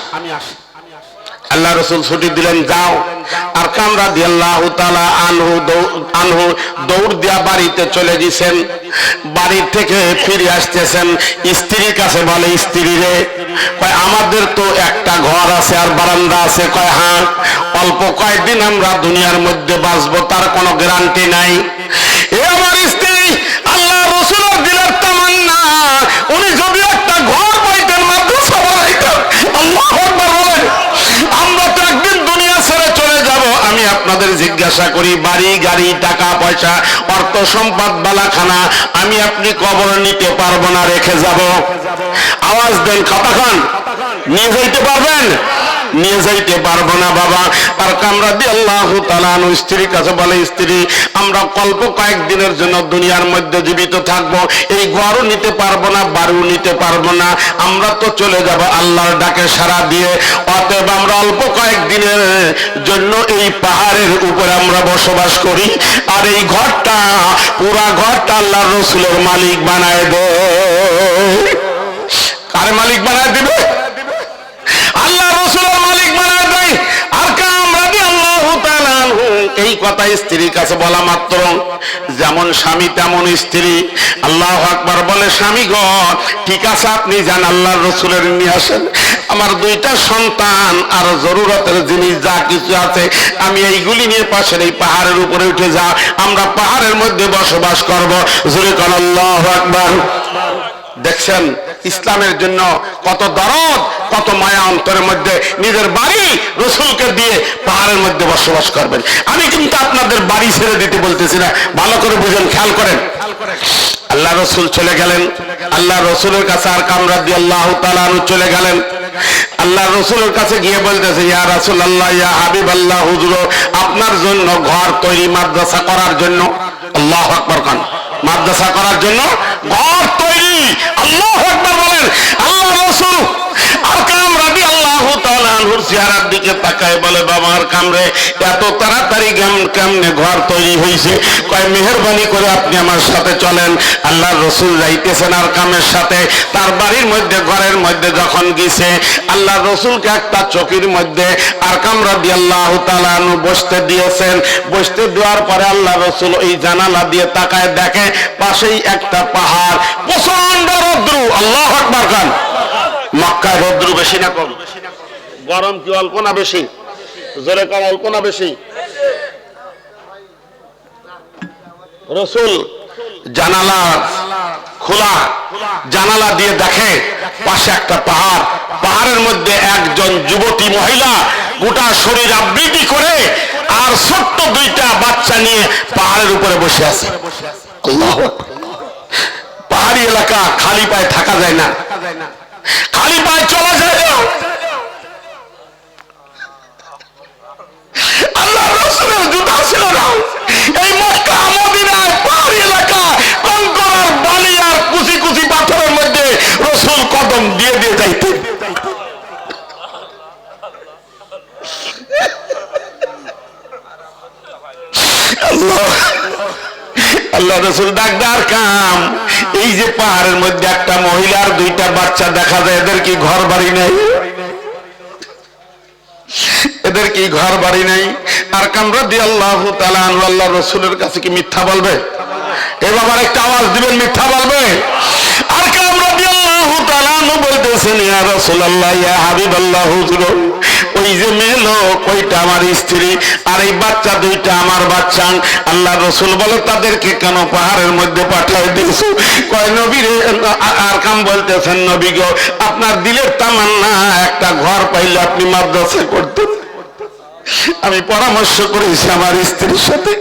আল্লাহ রসুল ছুটি দিলেন, যাও। আরকাম রাদিয়াল্লাহু তাআলা আনহু দৌড় দিয়া বাড়িতে চলে গেছেন। বাড়ি থেকে ফিরে আসতেছেন, স্ত্রীর কাছে বলে, স্ত্রী রে, কয় আমাদের তো একটা ঘর আছে আর বারান্দা আছে। কয় হ্যাঁ, অল্প কয়েকদিন আমরা দুনিয়ার মধ্যে বাঁচবো, তার কোনো গ্যারান্টি নাই। এ আমার স্ত্রী, আল্লাহ রসুলের দিলের তামান্না, উনি যদি একটা ঘর পাইতেন, মাদ্রাসা বানাইতেন। আল্লাহু আকবার বলেন। আমরা তো একদিন দুনিয়া ছেড়ে চলে যাব। আমি আপনাদের জিজ্ঞাসা করি, বাড়ি গাড়ি টাকা পয়সা অর্থ সম্পদ বালাখানা আমি আপনি কবর নিতে পারবো না, রেখে যাব? আওয়াজ দেন, কতক্ষণ নিয়ে যাইতে পারবেন? নিয়ে যাইতে পারবো না বাবা। আরকাম রাদিয়াল্লাহু তাআলা আনহু স্ত্রীর কাছে বলে, স্ত্রী আমরা অল্প কয়েকদিনের জন্য দুনিয়ার মধ্যে জীবিত থাকবো, এই ঘরও নিতে পারবো না, বাড়িও নিতে পারবো না, আমরা তো চলে যাব আল্লাহর ডাকে সাড়া দিয়ে। অতএব আমরা অল্প কয়েকদিনের জন্য এই পাহাড়ের উপরে আমরা বসবাস করি, আর এই ঘরটা, পুরা ঘরটা আল্লাহর রসুলের মালিক বানায় দে। কার মালিক বানায় দিবে? আল্লাহ রসুলের মালিক বানায় দেয়। আরকাম রাদিয়াল্লাহু এই কথা স্ত্রীর কাছে বলা মাত্র যেমন স্বামী তেমন স্ত্রী। আল্লাহু আকবার বলে, স্বামী গো ঠিক আছে আপনি যান আল্লাহর রাসূলের নিয়ে আসেন, আমার দুইটা সন্তান আর জরুরতের জিনিস যা কিছু আছে আমি এইগুলি নিয়ে পাশের এই পাহাড়ের উপরে উঠে যা, আমরা পাহাড়ের মধ্যে বসবাস করব। জোরে কোন আল্লাহু আকবার। দেখছেন ইসলামের জন্য কত দরদ, কত মায়া অন্তরের মধ্যে। নিজের বাড়ি রসুলকে দিয়ে পাহাড়ের মধ্যে বসবাস করবেন। আমি কিন্তু আপনাদের বাড়ি ছেড়ে দিতে বলতেছি না, ভালো করে বুঝেন, খেয়াল করেন। আল্লাহ রসুল চলে গেলেন, আল্লাহ রসুলের কাছে আরকাম রাদিয়াল্লাহু তাআলা আনহু চলে গেলেন। আল্লাহ রসুলের কাছে গিয়ে বলতেছে, ইয়া রাসূলুল্লাহ, ইয়া হাবিবাল্লাহ, হুজুর আপনার জন্য ঘর তৈরি মাদ্রাসা করার জন্য। আল্লাহু আকবার খান, মাদ্রাসা করার জন্য ঘর তৈরি। আল্লাহু আকবার বলেন। আল্লাহ রাসূল আরকাম রাদিয়াল্লাহু তাআলা আনহুর চেহারার দিকে তাকায় বলে, বাবা আরকাম রে, এত তাড়াতাড়ি কেমনে ঘর তৈরি হয়েছে? কয় মেহেরবানি করে আপনি আমার সাথে চলেন। আল্লাহ রসুল যাইতেছেন আরকামের সাথে। তার বাড়ির মধ্যে ঘরের মধ্যে যখন গেছে, আল্লাহ রসুলকে একটা চকির মধ্যে আরকাম রাদিয়াল্লাহু তাআলা আনহু বসতে দিয়েছেন। বসতে দেওয়ার পরে আল্লাহ রসুল এই জানালা দিয়ে তাকায়, দেখে পাশেই একটা পাহাড়, প্রচন্ড রৌদ্র। আল্লাহু আকবার খান। মক্কায় রৌদ্র বেশি না কম? গরম কি অল্প না বেশি? জোরে কম অল্প না বেশি? রসুল জানালা খোলা, জানালা দিয়ে দেখে পাশে একটা পাহাড়, পাহাড়ের মধ্যে একজন যুবতী মহিলা গোটা শরীর আবৃতি করে আর ছোট্ট দুইটা বাচ্চা নিয়ে পাহাড়ের উপরে বসে আছে। আল্লাহু আকবার। পাহাড়ি এলাকা, খালি পায়ে থাকা যায় না, খালি পায়ে চলা যায় না। আল্লাহ রাসূলের জুতা ছিল না। এই মক্কা মদিনায় পাহাড়ি এলাকা, কঙ্কর আর বালি আর কুচি কুচি পাথরের মধ্যে রাসূল কদম দিয়ে দিয়ে যাইতেন। আল্লাহ রাসূল ডাকদার কাম, এই যে পাহাড়ের মধ্যে একটা মহিলার দুইটা বাচ্চা দেখা যায়, এদের কি ঘর বাড়ি নেই? এদের কি ঘর বাড়ি নেই? আরকাম রাদিয়াল্লাহু তাআলা আনহু আল্লাহ রাসূলের কাছে কি মিথ্যা বলবে? এ বাবার একটা আওয়াজ দিবেন, মিথ্যা বলবে? আরকাম রাদিয়াল্লাহু তাআলা আনহু বলতেছেন, ইয়া রাসূলুল্লাহ, ইয়া হাবিবাল্লাহ, হুজুর ওই যে মেয়ে লোক ওইটা আমার স্ত্রী, আর এই বাচ্চা দুইটা আমার বাচ্চা। আল্লাহ রাসূল বলে, তাদেরকে কেন পাহাড়ের মধ্যে পাঠিয়ে দিয়েছো? কয় নবী রে। আরকাম বলতেছেন, নবী গো, আপনার দিলের তামান্না একটা ঘর পাইলে আপনি মাদ্রাসা করতেন। আমি পরামর্শ করেছি আমার স্ত্রীর সাথে,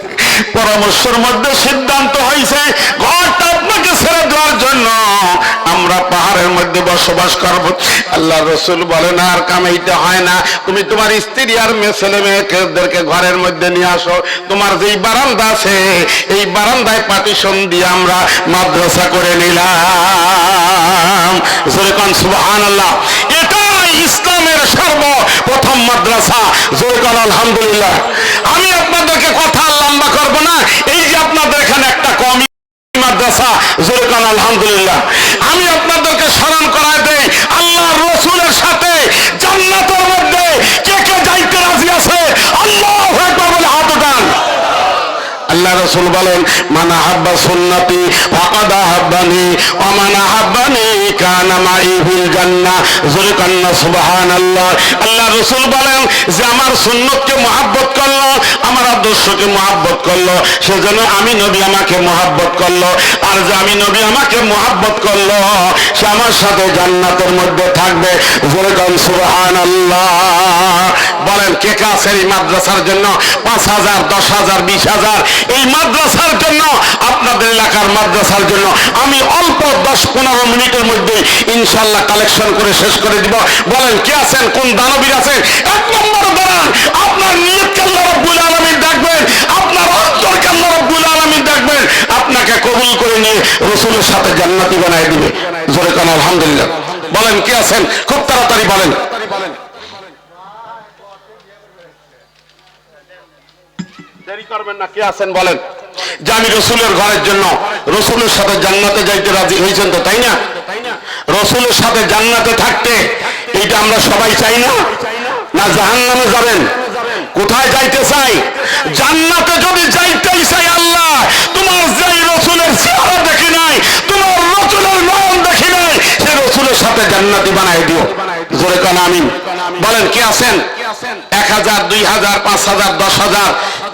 পরামর্শের মধ্যে সিদ্ধান্ত হয়েছে ঘরটা আপনাকে ছেড়ে দেওয়ার জন্য আমরা পাহাড়ের মধ্যে বসবাস করব। আল্লাহ রাসূল বলেন, আর কাম এইটা হয় না, তুমি তোমার স্ত্রী আর মেয়ে ছেলে মেয়েদেরকে ঘরের মধ্যে নিয়ে আসো। তোমার যেই বারান্দা আছে এই বারান্দায় পার্টিশন দিয়ে আমরা মাদ্রাসা করে নিলাম। সুবহানাল্লাহ। এটাই ইসলামের সর্বপ্রথম মাদ্রাসা। জোরে বল আলহামদুলিল্লাহ। আমি আপনাদেরকে কথা লম্বা করব না, এই যে আপনাদের এখানে একটা কমি মাদ্রাসা, জোরে বল আলহামদুলিল্লাহ। আমি আপনাদেরকে স্মরণ করায় দেই, আল্লাহর রাসূলের সাথে জান্নাতের মধ্যে কে কে যাইতে রাজি আছে? আল্লাহু আকবার বলে হাত উঠান। আল্লাহ রাসূল বলেন, মান আহাব্বা সুন্নতি ফাকাদ আহাব্বানি ওয়া মান আহাব্বানি কানা মাই ফিল জান্নাহ। জোরে কান্না সুবহানাল্লাহ। আল্লাহ রাসূল বলেন যে আমার সুন্নতকে মহব্বত করলো, আমার আদর্শকে মহব্বত করলো, সেজন্য আমি নবী আমাকে মহব্বত করলো, আর যে আমি নবী আমাকে মহব্বত করলো সে আমার সাথে জান্নাতের মধ্যে থাকবে। জোরে কান্না সুবহানাল্লাহ। বলেন কে কে আছেন এই মাদ্রাসার জন্য? 5,000, 10,000, 20,000 এই মাদ্রাসার জন্য, আপনাদের এলাকার মাদ্রাসার জন্য আমি অল্প 10-15 মিনিটের মধ্যে ইনশাআল্লাহ কালেকশন করে শেষ করে দিব। বলেন কে আছেন? কোন দানবীর আছেন? 1 নম্বর দাঁড়ান। আপনার নিয়তকে আল্লাহ রাব্বুল আলামিন দেখবেন, আপনার অন্তরকে আল্লাহ রাব্বুল আলামিন দেখবেন, আপনাকে কবুল করে নিয়ে রাসূলের সাথে জান্নাতি বানায় দিবে। জোরে কান আলহামদুলিল্লাহ। বলেন কে আছেন? খুব তাড়াতাড়ি বলেন। দেরি করবেন না, কে আছেন বলেন। যে আমি রাসূলের ঘরের জন্য, রাসূলের সাথে জান্নাতে যাইতে রাজি হয়েছেন তো, তাই না? রাসূলের সাথে জান্নাতে থাকতে এইটা আমরা সবাই চাই না? না জাহান্নামে যাবেন? কোথায় যাইতে চাই? জান্নাতে যদি যাইতেই চাই আল্লাহ, তোমার যেই রসুলের চেহারা দেখি নাই, তোমার রসুলের নয়ন দেখি নাই, সেই রসুলের সাথে জান্নাতি বানাই দিও। জোরে কান আমিন। বলেন কে আছেন? 1000, 2000, 5000, 10000,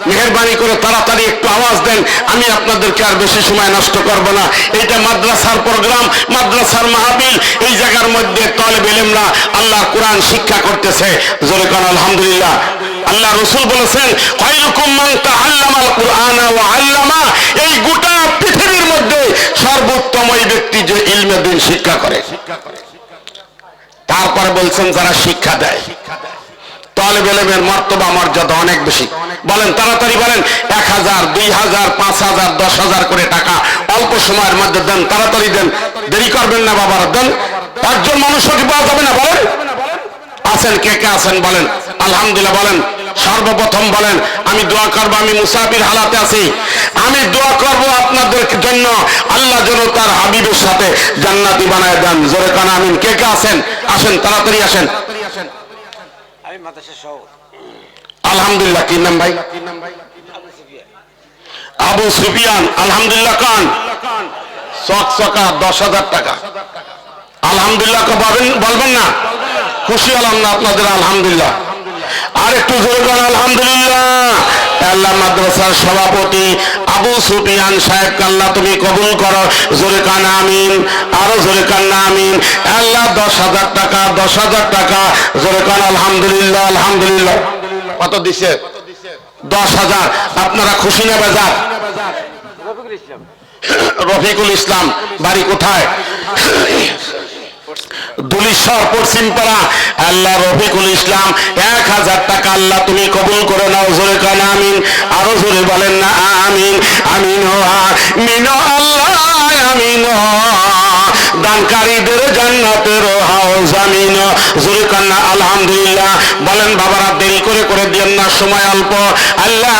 মেহেরবানি করে তাড়াতাড়ি একটু আওয়াজ দেন। আমি আপনাদেরকে আর বেশি সময় নষ্ট করব না। এইটা মাদ্রাসার প্রোগ্রাম, মাদ্রাসার মাহফিল। এই জায়গার মধ্যে তালেব ইলমরা আল্লাহর কোরআন শিক্ষা করতেছে। জোরে কান আলহামদুলিল্লাহ। আল্লাহ রাসূল বলেছেন, খায়রুকুম মান তাআল্লামাল কুরআনা ওয়া আল্লামা। এই গোটা পৃথিবীর মধ্যে সর্বোত্তম ওই ব্যক্তি যে ইলমে দ্বীন শিক্ষা করে। তারপরে বলছেন যারা শিক্ষা দেয়। তালেব ইলমের মর্তবা মর্যাদা অনেক বেশি। বলেন তাড়াতাড়ি বলেন। 1000, 2000, 5000, 10000 করে টাকা অল্প সময়ের মধ্যে দেন, তাড়াতাড়ি দেন, দেরি করবেন না বাবারা, দেন। একজন মানুষও কি পাওয়া যাবে না? বলেন আছেন কে কে আছেন? বলেন আলহামদুলিল্লাহ। বলেন সর্বপ্রথম বলেন আমি দোয়া করবো, আমি মুসাফির হালাতে আছি, আমি দোয়া করব আপনাদের জন্য আল্লাহ যেন তার হাবিবের সাথে জান্নাতি বানায় দেন। জোরে কান আমিন। কে কে আছেন? আসেন তাড়াতাড়ি আসেন। আলহামদুলিল্লাহ। কি নাম ভাই? আবু সুফিয়ান। আলহামদুলিল্লাহ। কান চকচকা 10,000 টাকা। আলহামদুলিল্লাহ বলবেন না? খুশি হলাম না আপনাদের? আলহামদুলিল্লাহ। আর একটু জোরে করেন আলহামদুলিল্লাহ। আল্লাহ মাদ্রাসার সভাপতি আবু সুফিয়ান সাহেব আল্লাহ তুমি কবুল করো। জোরে কান আমিন। আরো জোরে কান আমিন। আল্লাহ 10,000 টাকা, 10,000 টাকা। জোরে কান আলহামদুলিল্লাহ। আলহামদুলিল্লাহ। কত দিছে? 10,000। আপনারা খুশি না বেজার? রফিকুল ইসলাম। বাড়ি কোথায়? দুলিশ্বর পশ্চিমপাড়া। আল্লাহ রফিকুল ইসলাম 1000 টাকা আল্লাহ তুমি কবুল করে নাও। জোরে কান আমিন। আরো জোরে বলেন না আমিন। আমিন আমিন আল্লাহ আমিন। দানকারীদের জান্নাতের হাউস আমিন। জোরে কান আলহামদুলিল্লাহ। বলেন বাবারা দেরি করে দিয়েন না, সময় অল্প। আল্লাহ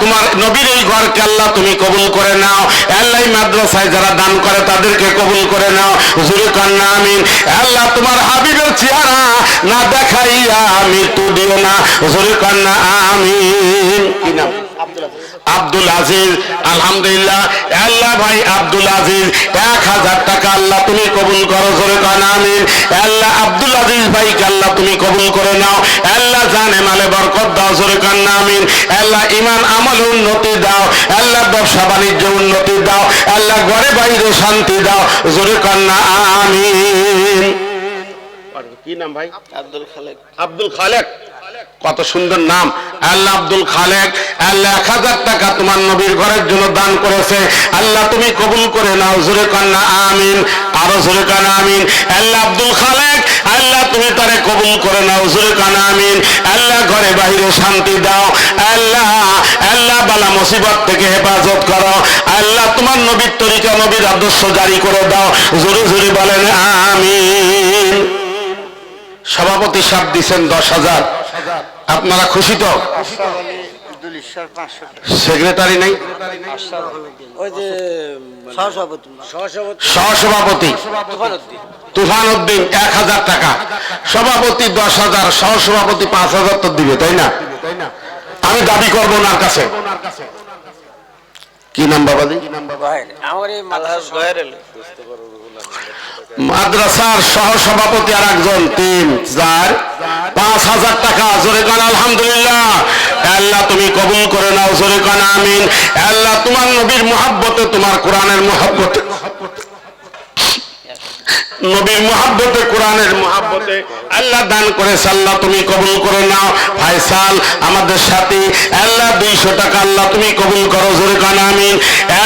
তোমার নবীর এই ঘরকে আল্লাহ তুমি কবুল করে নাও। আল্লাহ মাদ্রাসায় যারা দান করে তাদেরকে কবুল করে নাও। জোরে কান আমিন। আল্লাহ তোমার হাবিবের চেহারা না দেখাইয়া মৃত্যু দিও না। জোরে কান আমিন। কি নাম? আব্দুল আজিজ। আলহামদুলিল্লাহ। আল্লাহ ভাই আব্দুল আজিজ 1000 টাকা আল্লাহ তুমি কবুল করো। জোরে কান আমিন। আল্লাহ আব্দুল আজিজ ভাইকে আল্লাহ তুমি কবুল করে নাও। আল্লাহ জানে মালে বরকত দাও। জোরে কান আমিন। আল্লাহ ঈমান আমলে উন্নতি দাও। আল্লাহ ব্যবসা বাণিজ্য উন্নতি দাও। আল্লাহ ঘরে বাইরে শান্তি দাও। জোরে কান আমিন। কি নাম ভাই? আব্দুল খালেক। আব্দুল খালেক, কত সুন্দর নাম। আল্লাহ আব্দুল খালেক আল্লাহ 1000 টাকা তোমার নবীর ঘরের জন্য দান করেছে। আল্লাহ তুমি কবুল করে নাও। জোরে কান আমিন। আরো জোরে কান আমিন। আল্লাহ আব্দুল খালেক আল্লাহ তুমি তারে কবুল করে নাও। জোরে কান আমিন। আল্লাহ ঘরে বাইরে শান্তি দাও। আল্লাহ আল্লাহ বালা মুসিবত থেকে হেফাজত করো। আল্লাহ তোমার নবীর তরিকা নবীর আদর্শ জারি করে দাও। জোরে জোরে বলেন আমিন। সভাপতি সাহেব দিচ্ছেন 10,000। আপনারা খুশি তো? সেক্রেটারি নেই? সহসভাপতি তুফান উদ্দিন 1000 টাকা। সভাপতি 10,000, সহসভাপতি 5,000 তো দিবে, তাই না? আমি দাবি করবো ওনার কাছে। কি নাম বাবাজি? মাদ্রাসার সহসভাপতি আর একজন 3, 4, 5,000 টাকা। জোরে কান আলহামদুলিল্লাহ। আল্লাহ তুমি কবুল করে নাও। জোরে কান আমিন। আল্লাহ তোমার নবীর মুহাব্বতে, তোমার কোরআনের মুহাব্বতে, নবীর মুহাব্বতে, কোরআনের মুহাব্বতে আল্লাহ দান করেছে। আল্লাহ তুমি কবুল করে নাও। ফায়সাল আমাদের সাথী আল্লাহ 200 টাকা আল্লাহ তুমি কবুল করো। জোরে কান আমিন।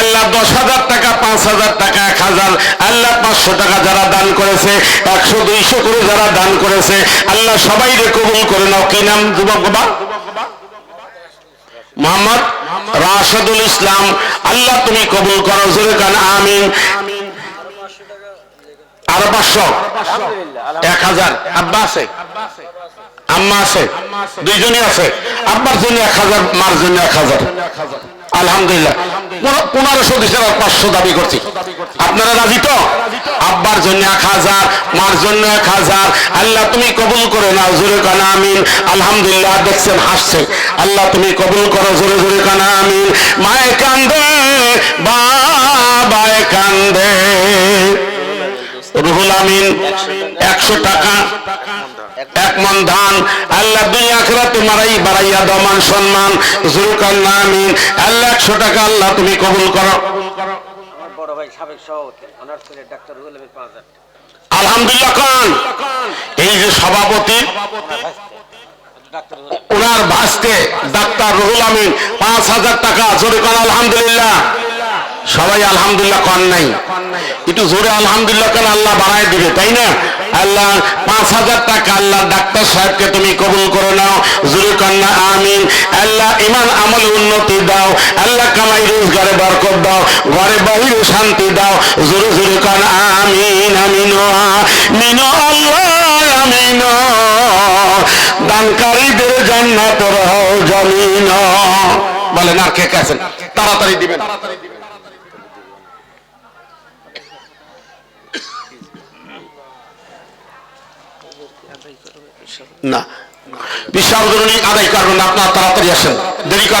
আল্লাহ 10,000 টাকা, 5,000 টাকা, 1,000 আল্লাহ 500 টাকা যারা দান করেছে, 100, 200 করে যারা দান করেছে আল্লাহ সবাই রে কবুল করে নাও। কি নাম যুবক বাবা? মোহাম্মদ রাশেদুল ইসলাম। আল্লাহ তুমি কবুল করো। জোরে কান আমিন। আরো 500, 1,000। আব্বা আছে, আম্মা আছে, দুইজনই আছে। আব্বার জন্য 1,000, মার জন্য 1,000। আলহামদুলিল্লাহ 1500 দিছেন আর 500 দাবি করছি। আপনারা রাজি তো? আব্বার জন্য 1000, মার জন্য 1000। আল্লাহ তুমি কবুল করে নাও, জোরে কানা আমিন। আলহামদুলিল্লাহ, দেখছেন হাসছে। আল্লাহ তুমি কবুল করো, জোরে জোরে কানা আমিন। মায়ে কান্দে, বাবায় কান্দে। রুহুল আমিন 100 টাকা, 1 মন ধান। আল্লাহ দুনিয়া আখিরাতে মারাই বাড়াইয়া দাও মান সম্মান, জোরে কানা আমিন। আল্লাহ 100 টাকা আল্লাহ তুমি কবুল করো। আমার বড় ভাই সাবেক সভাপতি অনার্স করে ডাক্তার রুহুল আমিন 5000 আলহামদুলিল্লাহ খান, এই যে সভাপতি ডাক্তার রুহুল আমিন ওনার ভাসতে ডাক্তার রুহুল আমিন 5000 টাকা, জোরে কান আলহামদুলিল্লাহ। সবাই আলহামদুলিল্লাহ কান নাই, একটু জোরে আলহামদুলিল্লাহ কান, আল্লাহ বাড়ায় দিবে, তাই না? আল্লাহ 5000 টাকা আল্লাহ ডাক্তার সাহেবকে তুমি কবুল করে নাও, জোরে কান্না আমিন। আল্লাহ ইমান আমলে উন্নতি দাও, আল্লাহ কামাই রোজগারে বরকত দাও, ঘরে বাহিরে শান্তি দাও, জোরে জোরে কান আমিন আমিন আমিন আল্লাহ আমিন। দানকারীদের জান্নাত রও জামিন। বলেন আর কে কে আছেন? তাড়াতাড়ি দিবেন। না, বিশ্বাস আদায় করবেন না, আপনার তাড়াতাড়ি আসেন, দেরি করবেন।